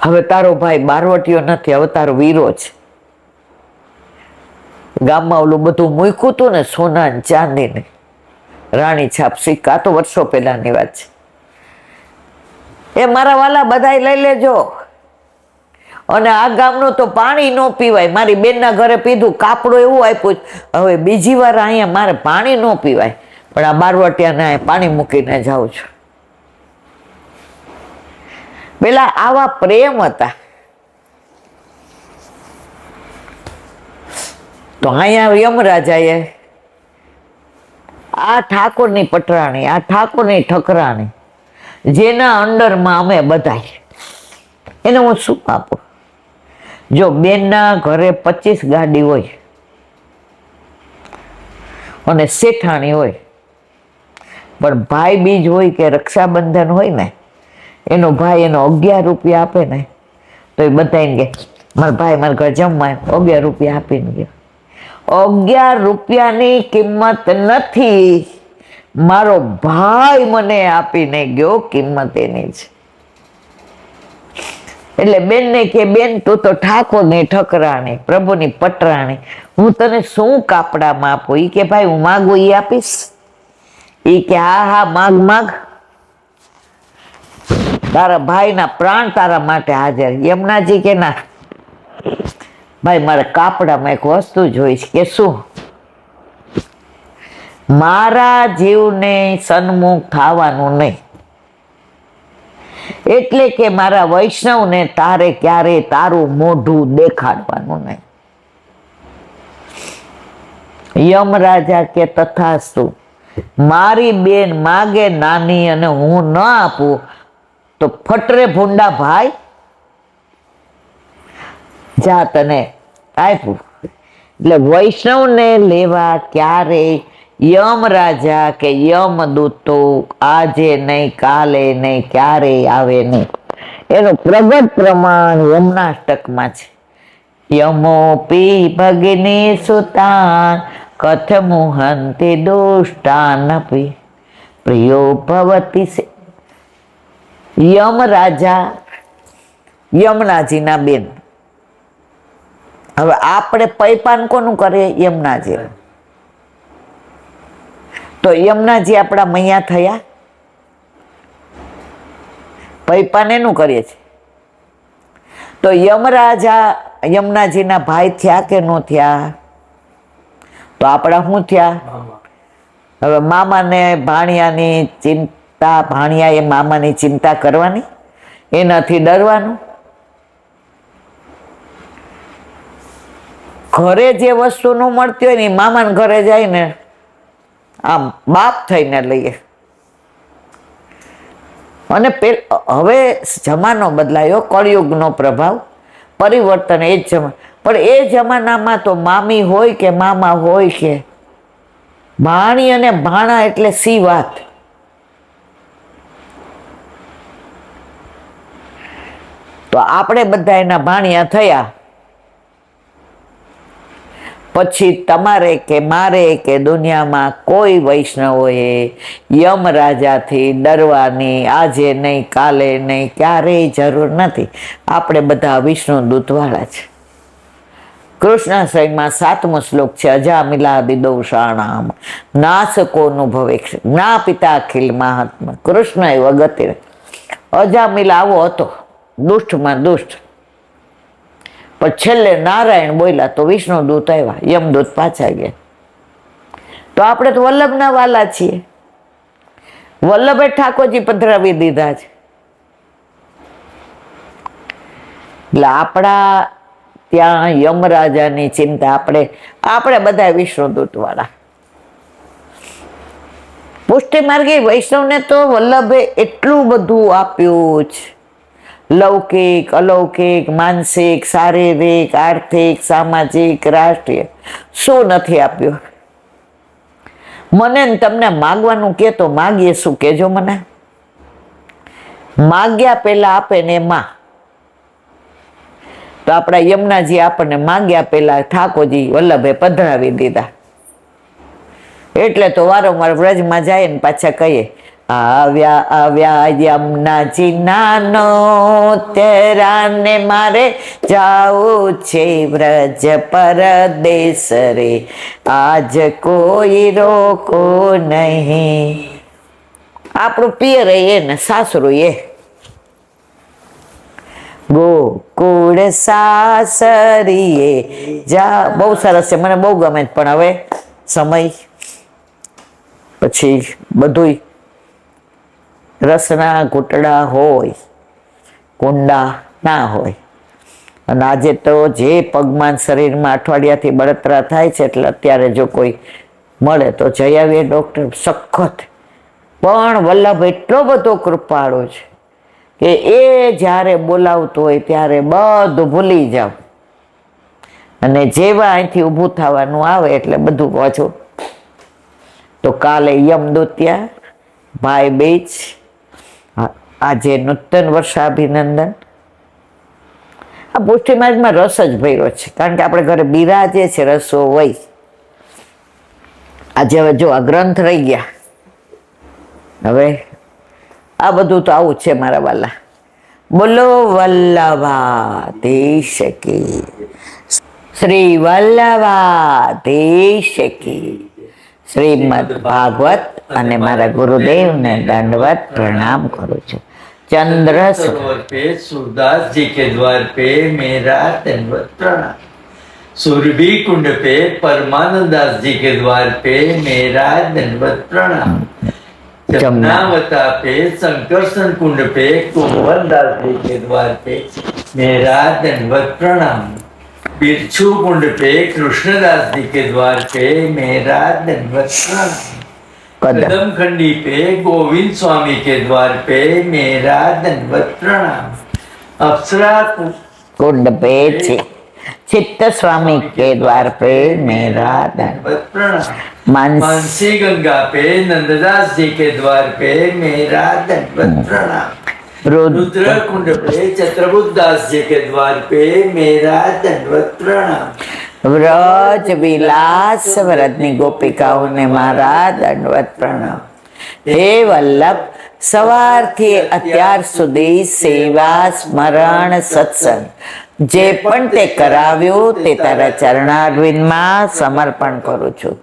હવે તારો ભાઈ બારવટીયો નથી, હવે તારો વીરો છે. ગામમાં ઓલું બધું મૂક્યું હતું ને સોના ને ચાંદી ને રાણી છાપ સિક્કા, તો વર્ષો પહેલાની વાત છે. એ મારા વાલા બધા લઈ લેજો. અને આ ગામનું તો પાણી ન પીવાય. મારી બેનના ઘરે પીધું, કાપડું એવું આપ્યું, હવે બીજી વાર અહીંયા મારે પાણી ન પીવાય, પણ આ બારવટિયાને પાણી મૂકીને જાઉં છું. પેલા આવા પ્રેમ હતા. તો અહીંયા યમરાજાએ આ ઠાકોરની પટરાણી, આ ઠાકોરની ઠકરાણી, જેના અંડરમાં અમે બધા, એને હું શું આપું? જો બેનના ઘરે 25 ગાડી હોય અને શેઠાણી હોય, પણ ભાઈ બીજ હોય કે રક્ષાબંધન હોય ને, એનો ભાઈ એનો 11 રૂપિયા આપે ને તો એ બધાને કે મારા ભાઈ મારા ઘર જમવા 11 રૂપિયા આપીને ગયો. 11 રૂપિયાની કિંમત નથી, મારો ભાઈ મને આપીને ગયો, કિંમત એની છે. એટલે બેનને કે બેન તું તો ઠાકોરની ઠકરાણી, પ્રભુની પટરાણી, હું તને શું કાપડામાં આપું? ઈ કે ભાઈ હું માગું ઈ આપીશ. ઈ કે હા હા માગ માગ, તારા ભાઈના પ્રાણ તારા માટે હાજર. યમુનાજી કે ના ભાઈ મારે કાપડામાં એક વસ્તુ જોઈશ. કે શું? મારા જીવને સન્મુખ થવાનું નહીં, એટલે કે મારા વૈષ્ણવને તારે ક્યારે તારું મોઢું દેખાડવાનું નહીં. યમરાજા કે તથાસ્તુ. મારી બેન માગે નાની અને હું ન આપું તો ફટરે ભૂંડા ભાઈ, જા તને આપ્યું. એટલે વૈષ્ણવને લેવા ક્યારેય યમરાજા કે યમદૂતો આજે નહીં, કાલે નહીં, ક્યારેય આવે નહીં. એનું પ્રગટ પ્રમાણ યમનાષ્ટકમાં છે. યમોપી ભગિની સુતાન કથમુહંતિ દુષ્ટાનપી પ્રિયો ભવતી. યમરાજા યમુનાજીના બેન. હવે આપણે પૈપાન કોનું કરીએ? યમુનાજી. તો યમુનાજી આપણા મૈયા થયા, પૈપાન એનું કરીએ છીએ. તો યમરાજા યમુનાજીના ભાઈ થયા કે ન થયા? તો આપણા શું થયા? હવે મામાને ભાણિયાની ચિંતા, ભાણિયાએ મામાની ચિંતા કરવાની, એનાથી ડરવાનું. ઘરે જે વસ્તુ ન મળતી હોય ને મામાને ઘરે જઈને આમ બાપ થઈને લઈએ. અને હવે જમાનો બદલાયો, કળિયુગનો પ્રભાવ, પરિવર્તન એ જ પણ એ જમાનામાં તો મામી હોય કે મામા હોય કે ભાણી અને ભાણા એટલે સી વાત. તો આપણે બધા એના ભાણિયા થયા. પછી તમારે કે મારે કે દુનિયામાં કોઈ વૈષ્ણવોએ યમરાજાથી ડરવાની આજે નહીં, કાલે નહીં, ક્યારેય જરૂર નથી. આપણે બધા વિષ્ણુ દૂતવાળા છે. કૃષ્ણ સૈનમાં 7મો શ્લોક છે. અજામિલા દોષાણામ નાશકોનું ભવે ના પિતા અખિલ મહાત્મા કૃષ્ણ એવ ગતિ. અજામિલા આવો હતો, દુષ્ટમાં દુષ્ટ. પણ છેલ્લે નારાયણ બોલ્યા તો વિષ્ણુ દૂત આવ્યા, યમદૂત પાછા ગયા. તો આપણે તો વલ્લભના વાલા છીએ. વલ્લભે ઠાકોરજી પધરાવી દીધા છે. એટલે આપણા ત્યાં યમરાજાની ચિંતા આપણે બધા વિષ્ણુ દૂત વાળા. પુષ્ટિ માર્ગે વૈષ્ણવને તો વલ્લભે એટલું બધું આપ્યું છે. લૌકિક, અલૌકિક, માનસિક, શારીરિક, આર્થિક, સામાજિક, રાષ્ટ્રીય, શું નથી આપ્યું? મને તમને માગવાનું કે તો માગીએ શું કેજો મને? માગ્યા પેલા આપે ને માં. તો આપણા યમુનાજી આપણને માગ્યા પેલા ઠાકોરજી વલ્લભે પધરાવી દીધા. એટલે તો વારંવાર વ્રજમાં જાય ને પાછા કહીએ, આવ્યા આવ્યા યમુનાજી નાનો તેરાને મારે જાવું છે વ્રજ પરદેશ રે, આજ કોઈ રોકો નહીં. આપણું પિયર એ ને સાસરું એ. ગોકુળ સાસરીએ જા, બહુ સરસ છે, મને બહુ ગમે. પણ હવે સમય પછી બધુંય રસના ઘૂંટડા હોય, કુંડા ના હોય. અને આજે તો જે પગમાન શરીરમાં અઠવાડિયાથી બળતરા થાય છે, એટલે અત્યારે જો કોઈ મળે તો જઈ આવીએ ડૉક્ટર. સખત. પણ વલ્લભ એટલો બધો કૃપાળુ છે કે એ જ્યારે બોલાવતો હોય ત્યારે બધું ભૂલી જાવ. અને જેવા અહીંથી ઊભું થવાનું આવે એટલે બધું પાછું. તો કાલે યમદૂત્યા ભાઈ બીજ, આજે નૂતન વર્ષાભિનંદન. આ પુષ્ટિ માર્ગમાં રસ જ ભર્યો છે, કારણ કે આપણે ઘરે બિરાજે છે રસો હોય. આજે હવે જો આ ગ્રંથ રહી ગયા. હવે આ બધું તો આવું છે મારા વાલા. બોલો વલ્લભાધીશ કી, શ્રી વલ્લભાધીશ કી. શ્રીમદ ભાગવત અને મારા ગુરુદેવને દંડવત પ્રણામ કરું છું. चंद्र सरोवर पे सूरदास जी के द्वार पे मेरा दंडवत प्रणाम। सुरभि कुंड पे परमानंदास जी के द्वार पे मेरा दंडवत प्रणाम। जमुनावता पे संकर्षण कुंड पे कुंभनदास जी के द्वार पे मेरा दंडवत प्रणाम। बिरछू कुंड पे कृष्णदास जी के द्वार पे मेरा दंडवत प्रणाम। कदम खंडी पे गोविंद स्वामी के द्वार पे मेरा दंडवत प्रणाम। अप्सरा कुंड पे चित्त स्वामी के द्वार पे मेरा दंडवत प्रणाम। मानसी मानसी गंगा पे नंददास जी के द्वार पे मेरा दंडवत प्रणाम। रुद्र कुंड पे चत्रबुद्ध दास जी के द्वार पे मेरा दंडवत प्रणाम। વ્રજ વિલાસ વ્રજની ગોપિકાઓને મારા દંડવત પ્રણામ. હે વલ્લભ, સવારથી અત્યાર સુધી સેવા સ્મરણ સત્સંગ જે પણ તે કરાવ્યું તે તારા ચરણારવિંદમાં સમર્પણ કરું છું.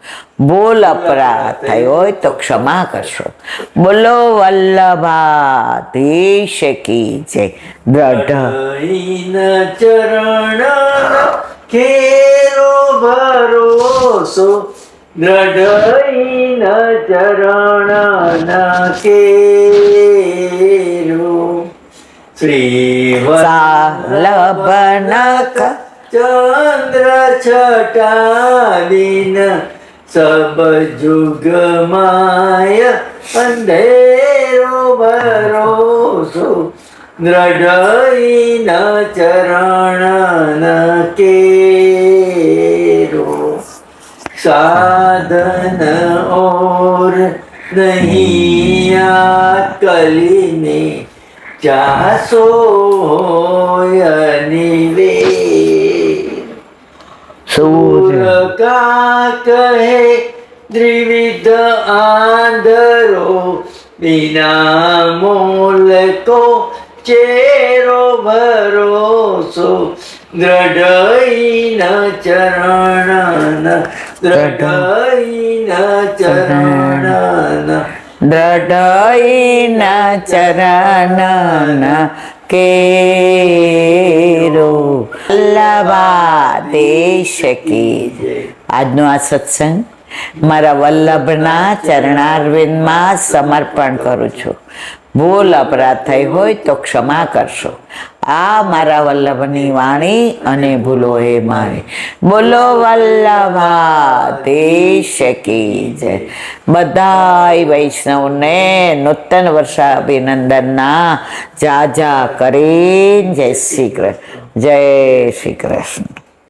ભૂલ અપરાધ થયો હોય તો ક્ષમા કરશો. બોલો વલ્લભાધીશ કી જય. દ્રઢ ચરણ કેરો ભરોસો દ્રઢઈન ચરણ કેરો શ્રી સાલભનક ચંદ્ર છટાવીન સબ જુગ માય અંધેરો ભરોસો દ્રઢઈન ચરણ કેરો સાધન ઓર નહીં કલીને ચાસો નિવે સૂર્ય કા કહે દ્વિવિધ આંધરો વિના મોલ કો ચેરો ભરોસો દ્રઢઈન ચરણ દ્રઢઈન ચરણ દ્રઢઈન ચરણ કેરો. વલ્લભાધીશ કી. આજનો આ સત્સંગ મારા વલ્લભના ચરણારવિંદમાં સમર્પણ કરું છું. ભૂલ અપરાધ થઈ હોય તો ક્ષમા કરશો. આ મારા વલ્લભની વાણી અને ભૂલો એ મારી. બોલો વલ્લભાધીશ કી જય. બધાય વૈષ્ણવને નૂતન વર્ષાભિનંદનના જાજા કરીને જય શ્રી કૃષ્ણ. જય શ્રી કૃષ્ણ.